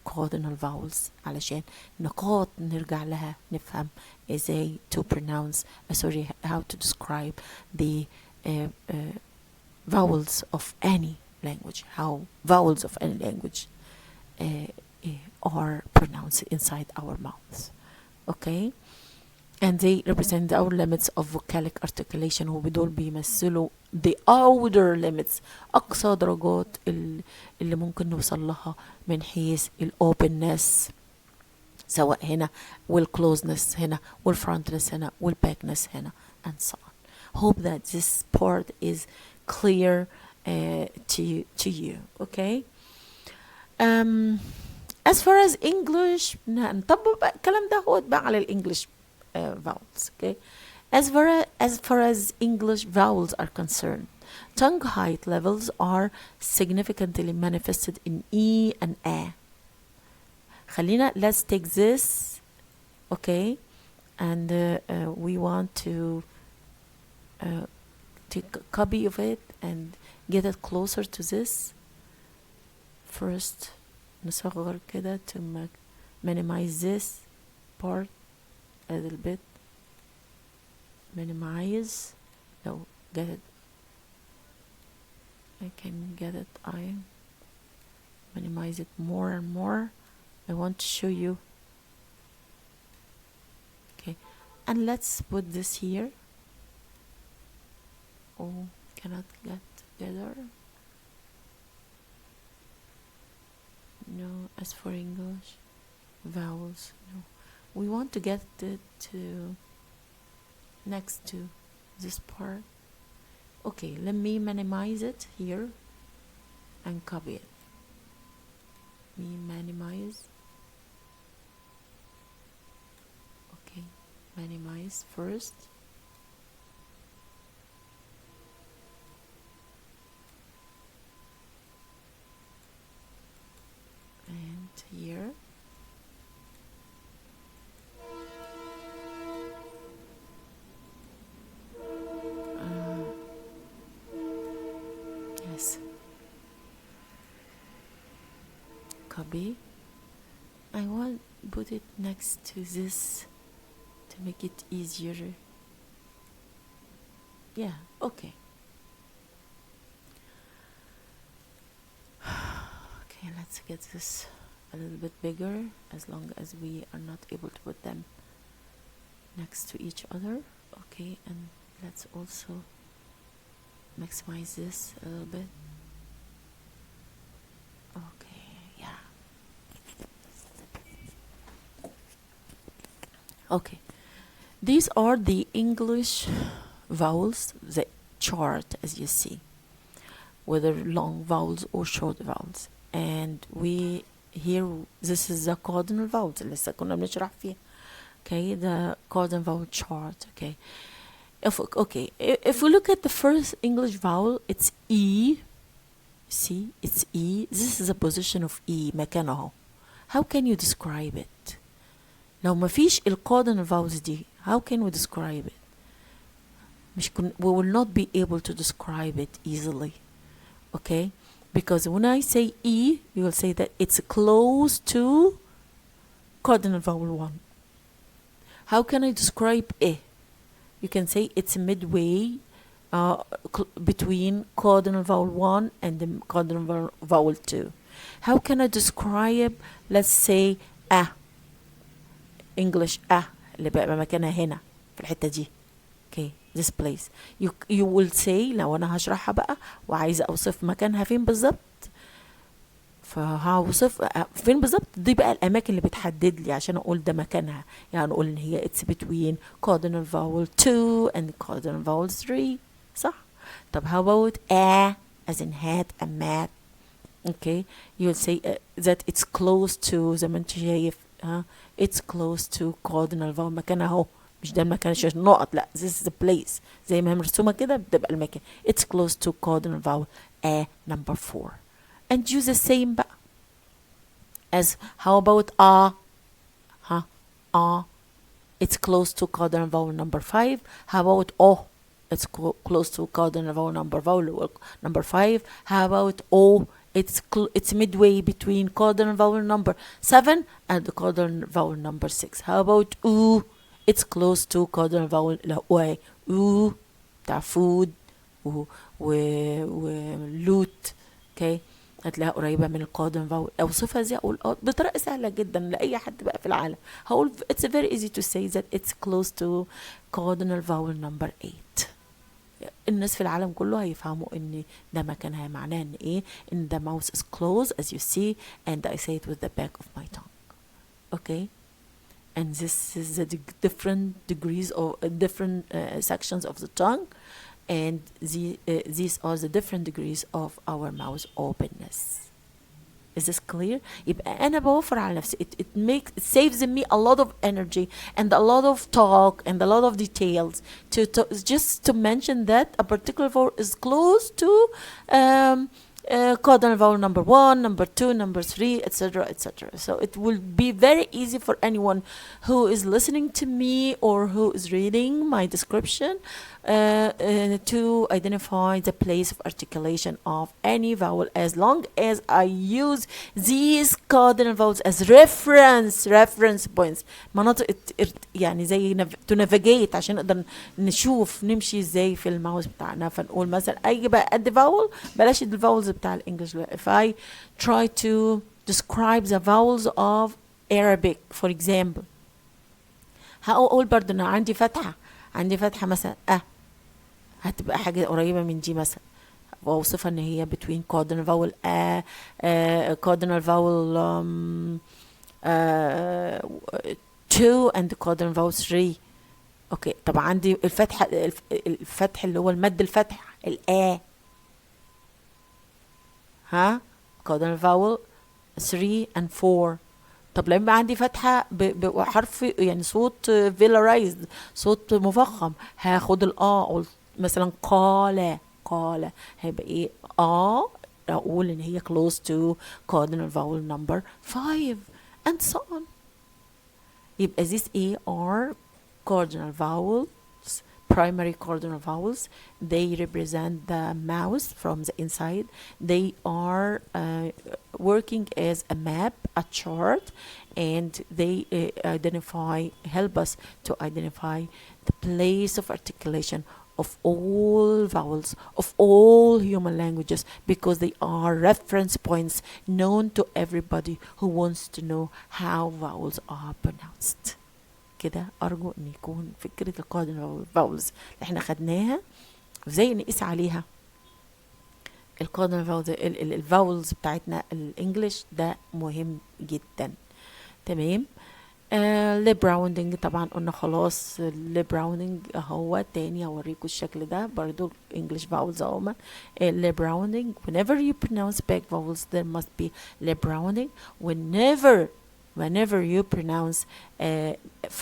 S1: cardinal vowels علشان نقاط نرجع لها نفهم ازاي to pronounce how to describe the vowels of any language, how vowels of any language are pronounced inside our mouths. Okay, and they represent our limits of vocalic articulation وبدول بيمثلوا the outer limits أقصى درجات اللي ممكن نوصل لها من حيث openness سواء هنا والcloseness هنا والfrontness هنا والbackness هنا and so on. Hope that this part is clear to you. Okay, as far as English نطبق بقى الكلام ده هو بقى على الإنجليش vowels. Okay, as far as English vowels are concerned, tongue height levels are significantly manifested in E and A. خلينا let's take this. Okay, and we want to take a copy of it and get it closer to this. First نصغر كده to minimize this part a little bit. Minimize. No, get it. I can get it. I minimize it more and more. I want to show you. Okay, and let's put this here. Oh, cannot get together. No, as for English vowels, no. We want to get it to next to this part. Okay, let me minimize it here and copy it. Minimize. Okay, minimize first. And here. Yes. Copy. I want to put it next to this to make it easier. Yeah, okay. Okay, let's get this a little bit bigger, as long as we are not able to put them next to each other. Okay, and let's also maximize this a little bit. Okay, yeah. Okay, these are the English vowels, the chart, as you see, whether long vowels or short vowels. And we here, this is the cardinal vowels اللي لسه كنا بنشرح فيها. Okay, the cardinal vowel chart. Okay, if we look at the first English vowel, it's E. See, it's E. This is a position of E, مكانه. How can you describe it? لو ما فيش cardinal vowels دي, how can we describe it? We will not be able to describe it easily. Okay, because when I say E, you will say that it's close to cardinal vowel 1. How can I describe E? You can say it's midway between cardinal vowel 1 and the cardinal vowel 2. How can I describe, let's say, A? English A اللي بقى مكانها هنا في الحتة دي. Okay, this place. You will say, لو أنا هشرحها بقى وعايزة أوصف مكانها فين بالظبط، فهوصف فين بالظبط. دي بقى الأماكن اللي بتحدد لي عشان أقول ده مكانها. يعني أقول إن هي it's between cardinal vowel 2 and cardinal vowel 3. صح؟ طب how about A as in hat and mat? Okay, you'll say that it's close to, زي ما انت شايف it's close to cardinal vowel. مكانها اهو، مش ده المكان عشان نقط، لا this is the place. زي ما هي مرسومة كده بتبقى المكان. It's close to cardinal vowel A number 4. And use the same بقى as how about A? It's close to cardinal vowel number 5. How about O? It's close to cardinal vowel number 5. How about O? It's midway between cardinal vowel number 7 and the cardinal vowel number 6. How about U? It's close to cardinal vowel Y. U بتاع food loot. Okay, هتلاقيها قريبة من الcardinal vowel. أوصفها ازاي؟ أقول بطريقة سهلة جدا لأي حد بقى في العالم. هقول it's very easy to say that it's close to cardinal vowel number 8. الناس في العالم كله هيفهموا ان ده مكانها. معناه ان ايه؟ ان the mouth is closed as you see, and I say it with the back of my tongue. Okay, and this is the different degrees or different sections of the tongue, and these are the different degrees of our mouth openness. Is this clear? يبقى أنا بوفر على نفسي. It saves me a lot of energy and a lot of talk and a lot of details just to mention that a particular vowel is close to cardinal vowel number 1, number 2, number 3, etc., etc. So it will be very easy for anyone who is listening to me or who is reading my description to identify the place of articulation of any vowel, as long as I use these cardinal vowels as reference points. مناطق يعني زي to navigate عشان نقدر نشوف نمشي ازاي في الماوس بتاعنا. فنقول مثلا اي بقى قد vowel، بلاش الفاولز بتاع الانجليش. If I try to describe the vowels of Arabic for example، هقول برضه انا عندي فتحة مثلا هتبقى حاجة قريبة من دي مثلا، واوصفها ان هي between cardinal vowel cardinal vowel 2 and cardinal vowel 3. اوكي، طب عندي الفتح اللي هو المد الفتح الآ cardinal vowel 3 and 4. طب لما عندي فتحة بحرف يعني صوت velarized، صوت مفخم، هاخد الآ مثلا قال هيبقى ايه؟ اقول ان هي close to cardinal vowel number 5 and so on. يبقى these are cardinal vowels, primary cardinal vowels. They represent the mouth from the inside. They are working as a map, a chart, and they help us to identify the place of articulation of all vowels, of all human languages, because they are reference points known to everybody who wants to know how vowels are pronounced. كده أرجو أن يكون فكرة الكاردينال فاولز اللي احنا خدناها وزي نقيس عليها الكاردينال فاولز الفاولز بتاعتنا الانجليش ده مهم جدا. تمام. ليب راوندنج طبعا قلنا خلاص. ليب راوندنج اهو تاني هوريكم الشكل ده برضو English vowels اهما. lip rounding whenever you pronounce back vowels there must be lip rounding. whenever you pronounce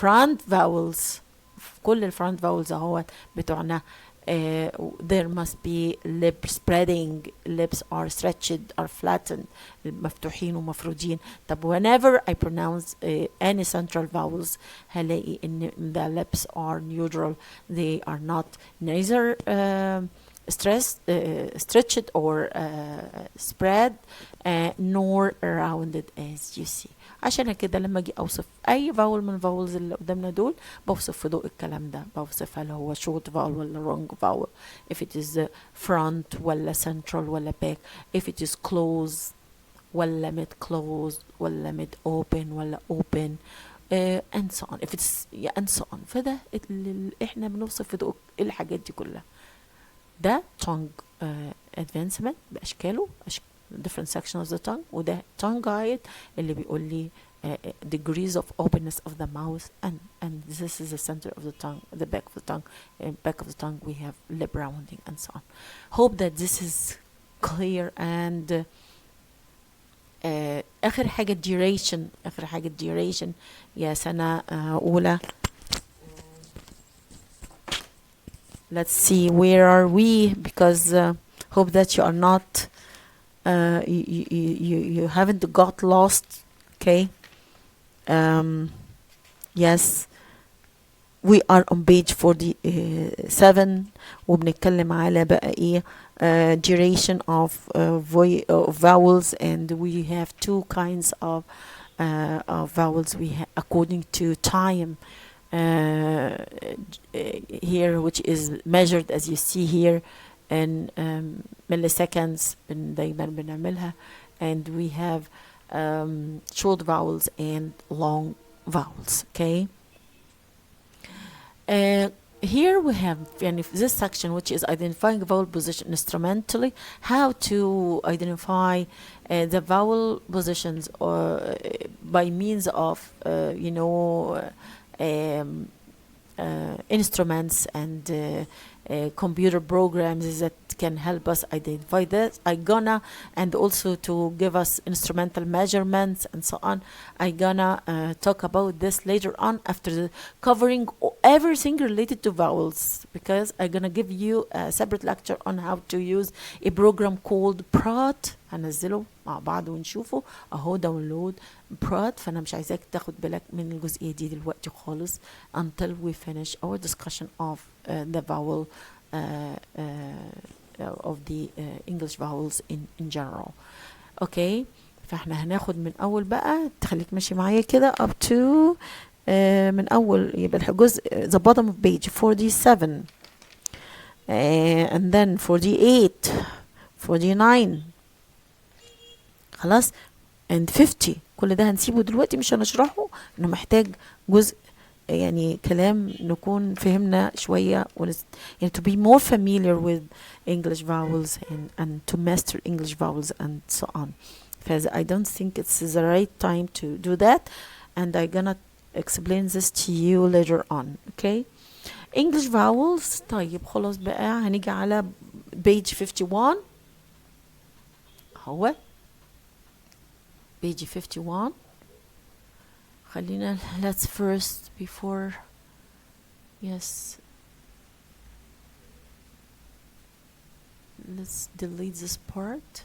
S1: front vowels كل الفرونت vowels اهو بتوعنا there must be lip spreading. Lips are stretched are flattened مفتوحين ومفرودين. طب whenever I pronounce any central vowels هلاقي ان the lips are neutral. They are not neither stretched or spread nor rounded as you see. عشان كده لما اجي اوصف اي فاول من الفاولز اللي قدامنا دول بوصف في ضوء الكلام ده. بوصف هل هو short vowel ولا long vowel, if it is front ولا central ولا back, if it is closed ولا mid closed ولا mid open ولا open and so on, if it's and so on. فده احنا بنوصف في ضوء الحاجات دي كلها. ده tongue advancement باشكاله different sections of the tongue, وده tongue guide اللي بيقول لي degrees of openness of the mouth, and this is the center of the tongue, the back of the tongue. Back of the tongue we have lip rounding and so on. Hope that this is clear. And آخر حاجة duration يا سنة أولى. Let's see where are we, because hope that you are not you haven't got lost. Okay. Yes, we are on page 47 وبنتكلم على بقى ايه duration of vowels, and we have two kinds of vowels we according to time here, which is measured as you see here in milliseconds دايما بنعملها. And we have short vowels and long vowels. Okay. Here we have this section, which is identifying vowel position instrumentally, how to identify the vowel positions or by means of instruments and computer programs that can help us identify that. And also to give us instrumental measurements and so on. I gonna talk about this later on after covering everything related to vowels, because I'm gonna give you a separate lecture on how to use a program called Prot. هنزله مع بعض ونشوفه اهو داونلود Prot. فانا مش عايزاك تاخد بالك من الجزئية دي دلوقتي خالص until we finish our discussion of the vowel of the English vowels in general. Okay. فاحنا هناخد من اول بقى، تخليك ماشي معايا كده up to من اول يبقى الجزء the bottom of page 47 and then 48 49 خلاص and 50. كل ده هنسيبه دلوقتي مش هنشرحه، انه محتاج جزء يعني كلام نكون فهمنا شوية يعني to be more familiar with English vowels and to master English vowels and so on. I don't think it's the right time to do that, and I'm gonna explain this to you later on. Okay. English vowels. طيب خلاص بقى هنيجي على page 51 هو page 51. خلينا let's first before yes let's delete this part.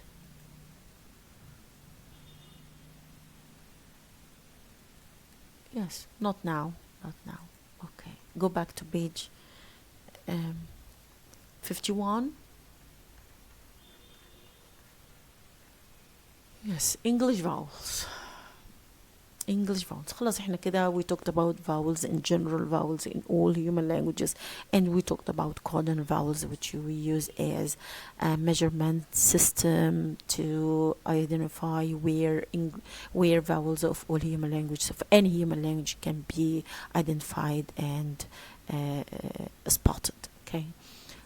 S1: Yes, not now. Okay, go back to page 51. Yes, English vowels. English vowels. خلاص احنا كده we talked about vowels in general, vowels in all human languages, and we talked about cardinal vowels, which we use as a measurement system to identify where vowels of all human languages, of any human language, can be identified and spotted. Okay.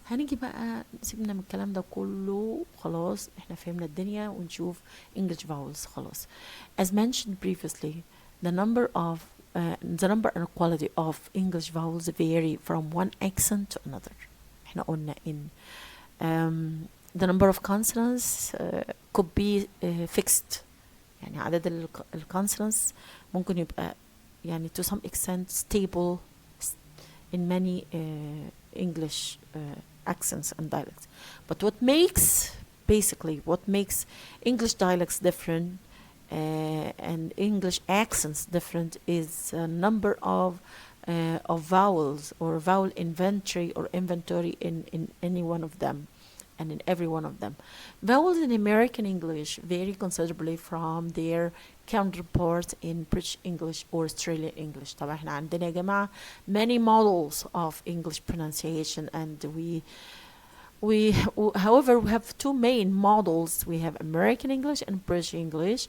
S1: هنيجي بقى سيبنا من الكلام ده كله، خلاص احنا فهمنا الدنيا، ونشوف English vowels. خلاص as mentioned previously, the number and quality of English vowels vary from one accent to another. احنا قلنا in the number of consonants could be fixed. يعني عدد الconsonants ممكن يبقى يعني to some extent stable in many English accents and dialects. But what makes English dialects different and English accents different is a number of vowels or vowel inventory in any one of them and in every one of them. Vowels in American English vary considerably from their counterparts in British English or Australian English. طبعا احنا عندنا يا جماعة many models of English pronunciation, and however we have two main models. We have American English and British English.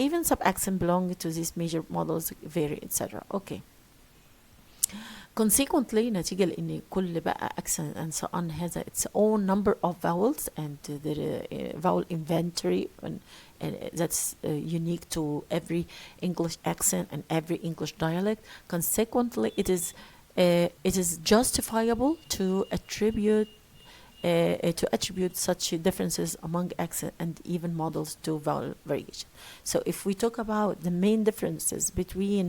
S1: Even sub-accent belonging to these major models vary, etc. Okay. Consequently, نتيجة لأن كل بقى accent and so on has its own number of vowels and the vowel inventory and that's unique to every English accent and every English dialect. Consequently, it is justifiable to attribute such differences among accent and even models to vowel variation. So if we talk about the main differences between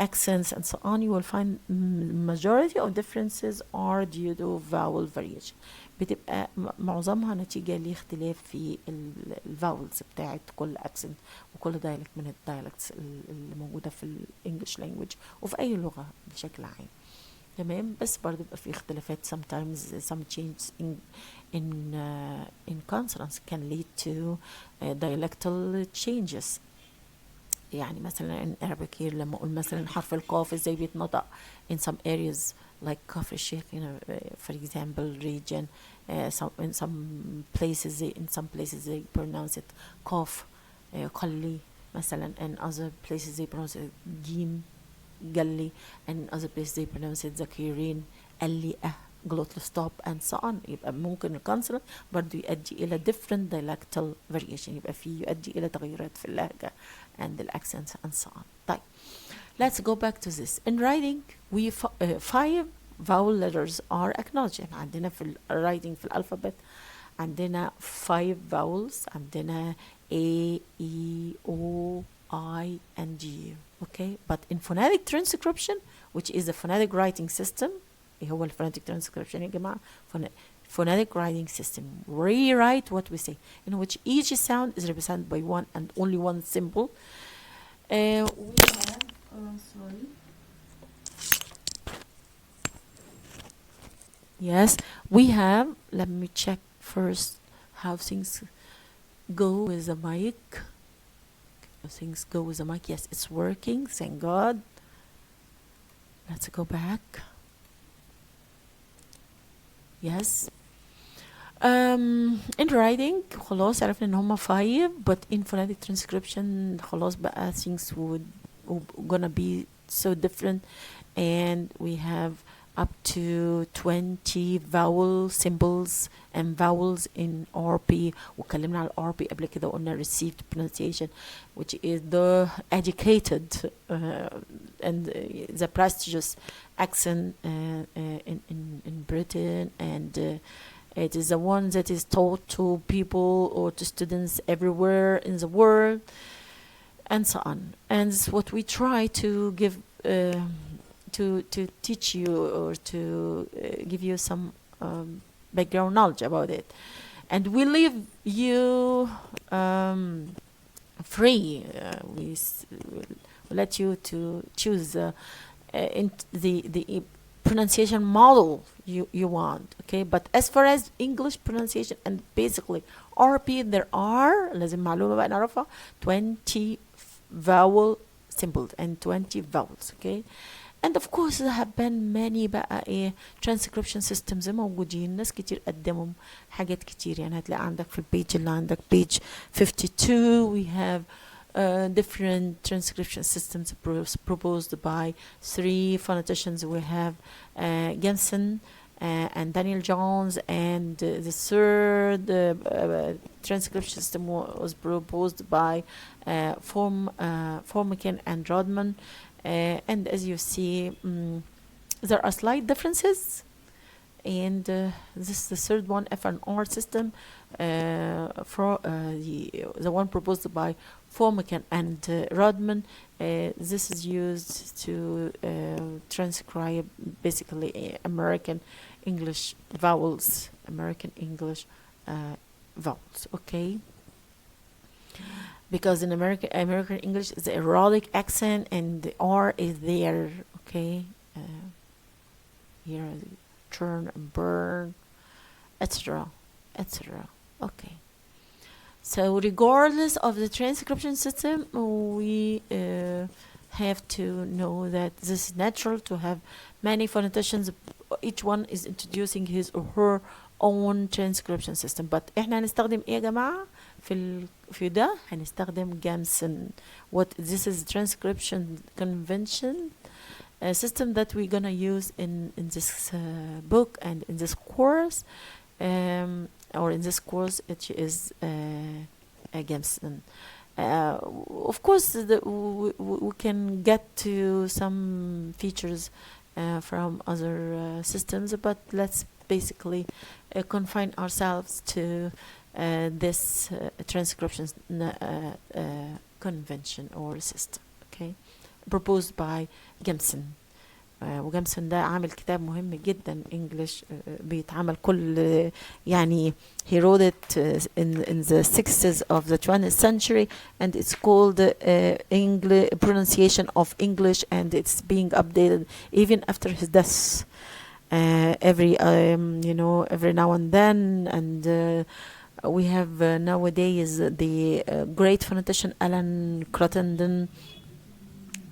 S1: accents and so on, you will find majority of differences are due to vowel variation. بتبقى معظمها نتيجة لاختلاف في الفاولز بتاعت كل accent وكل dialect من الدايلكتس اللي موجودة في الانجليش لانجويج وفي أي لغة بشكل عام. تمام. بس برضه بيبقى في اختلافات sometimes some changes in consonants can lead to dialectal changes. يعني مثلا in Arabic here لما أقول مثلا حرف القاف ازاي بيتنطق in some areas like كفر الشيخ, for example, region, in some places they pronounce it قاف قلي مثلا, and other places they pronounce it جيم قلي, and other places they pronounce it ذكيرين قلي glottal stop and so on. يبقى ممكن الكونسونانت برضو يؤدي إلى different dialectal variation, يبقى فيه يؤدي إلى تغيرات في اللهجة and the accents and so on. طيب, let's go back to this. In writing, we 5 vowel letters are acknowledged. يعني عندنا في writing في الألفابت عندنا 5 vowels, عندنا A, E, O, I, and G. Okay, but in phonetic transcription, which is a phonetic writing system, هو phonetic transcription يا جماعة, phonetic writing system, rewrite what we say, in which each sound is represented by one and only one symbol. We have, sorry. Yes, we have, let me check first how things go with the mic. Things go with the mic. Yes, it's working, thank God. Let's go back. Yes. In writing خلاص عرفنا ان هما 5, but in phonetic transcription خلاص بقى things would gonna be so different, and we have up to 20 vowel symbols and vowels in RP. وكلمنا على RP قبل كده وقلنا received pronunciation, which is the educated and the prestigious accent in Britain, and it is the one that is taught to people or to students everywhere in the world, and so on. And it's what we try to give to teach you or to give you some background knowledge about it, and we leave you free. We let you to choose in the pronunciation model you want. Okay, but as far as English pronunciation and basically RP, there are لازم معلومة بقى نعرفها 20 vowel symbols and 20 vowels. Okay, and of course there have been many بقى ايه transcription systems موجودين. ناس كتير قدموا حاجات كتير. يعني هتلاقي عندك في البيج اللي عندك page 52 we have different transcription systems proposed by 3 phoneticians. We have Gensen and Daniel Jones, and the third transcription system was proposed by Formican and Rodman. And as you see, there are slight differences, and this is the third one, FNR system, for the one proposed by Formican and Rodman. This is used to transcribe basically American English vowels, American English vowels. Okay, because in American English the erotic accent and the R is there. Okay, here turn and burn, etc., etc. Okay, so regardless of the transcription system, we have to know that this is natural to have many phoneticians. Each one is introducing his or her own transcription system. But احنا هنستخدم ايه يا جماعة في ده؟ هنستخدم Gamson. What this is transcription convention system that we're gonna use in this book and in this course, or in this course it is Gamson. Of course we can get to some features from other systems, but let's basically confine ourselves to this transcription convention or system. Okay, proposed by Gamson. وجامسون ده عامل كتاب مهم جدا English بيتعمل كل يعني he wrote it in the 60s of the 20th century, and it's called English pronunciation of English, and it's being updated even after his death every every now and then. And we have nowadays the great phonetician Alan Crittenden,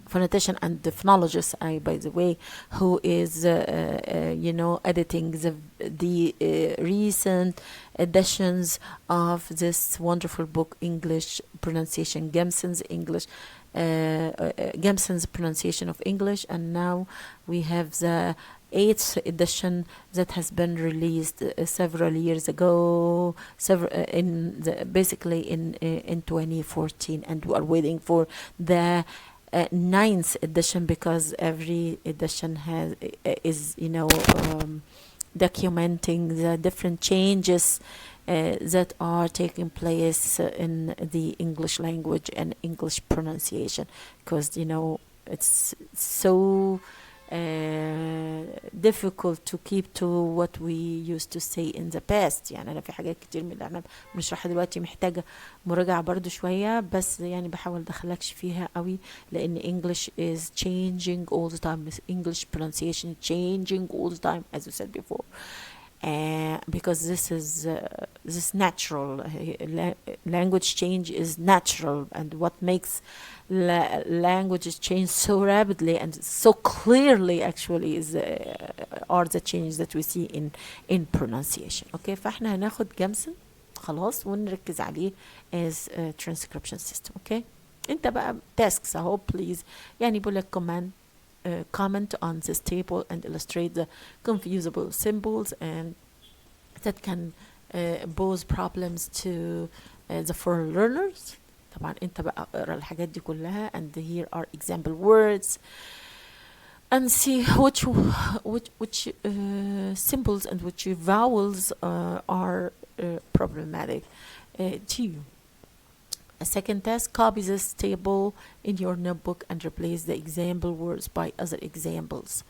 S1: phonetician and the phonologist, by the way, who is editing the recent editions of this wonderful book, English Pronunciation, Gamson's Pronunciation of English. And now we have the 8th edition that has been released several years ago, basically in 2014, and we are waiting for the 9th edition, because every edition is documenting the different changes that are taking place in the English language and English pronunciation, because it's so difficult to keep to what we used to say in the past. يعني أنا في حاجات كتير من اللي احنا بنشرحها دلوقتي محتاجة مراجعة برضو شوية، بس يعني بحاول دخلكش فيها قوي، لأن English is changing all the time. English pronunciation changing all the time, as you said before. Because this natural language change is natural, and what makes languages change so rapidly and so clearly actually are the changes that we see in pronunciation. Okay, فاحنا هناخد جامسون خلاص ونركز عليه as a transcription system. Okay, انت بقى tasks اهو please، يعني بقول لك comment on this table and illustrate the confusable symbols and that can pose problems to the foreign learners. طبعا انت بقى اقرا الحاجات دي كلها and here are example words and see which symbols and which vowels are problematic to you. A second task, copy this table in your notebook and replace the example words by other examples.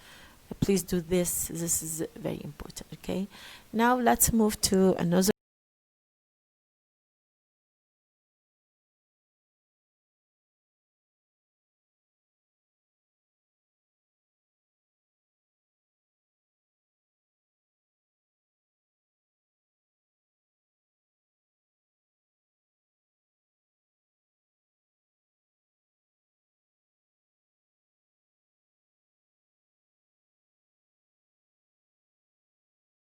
S1: Please do this. This is very important. Okay, now let's move to another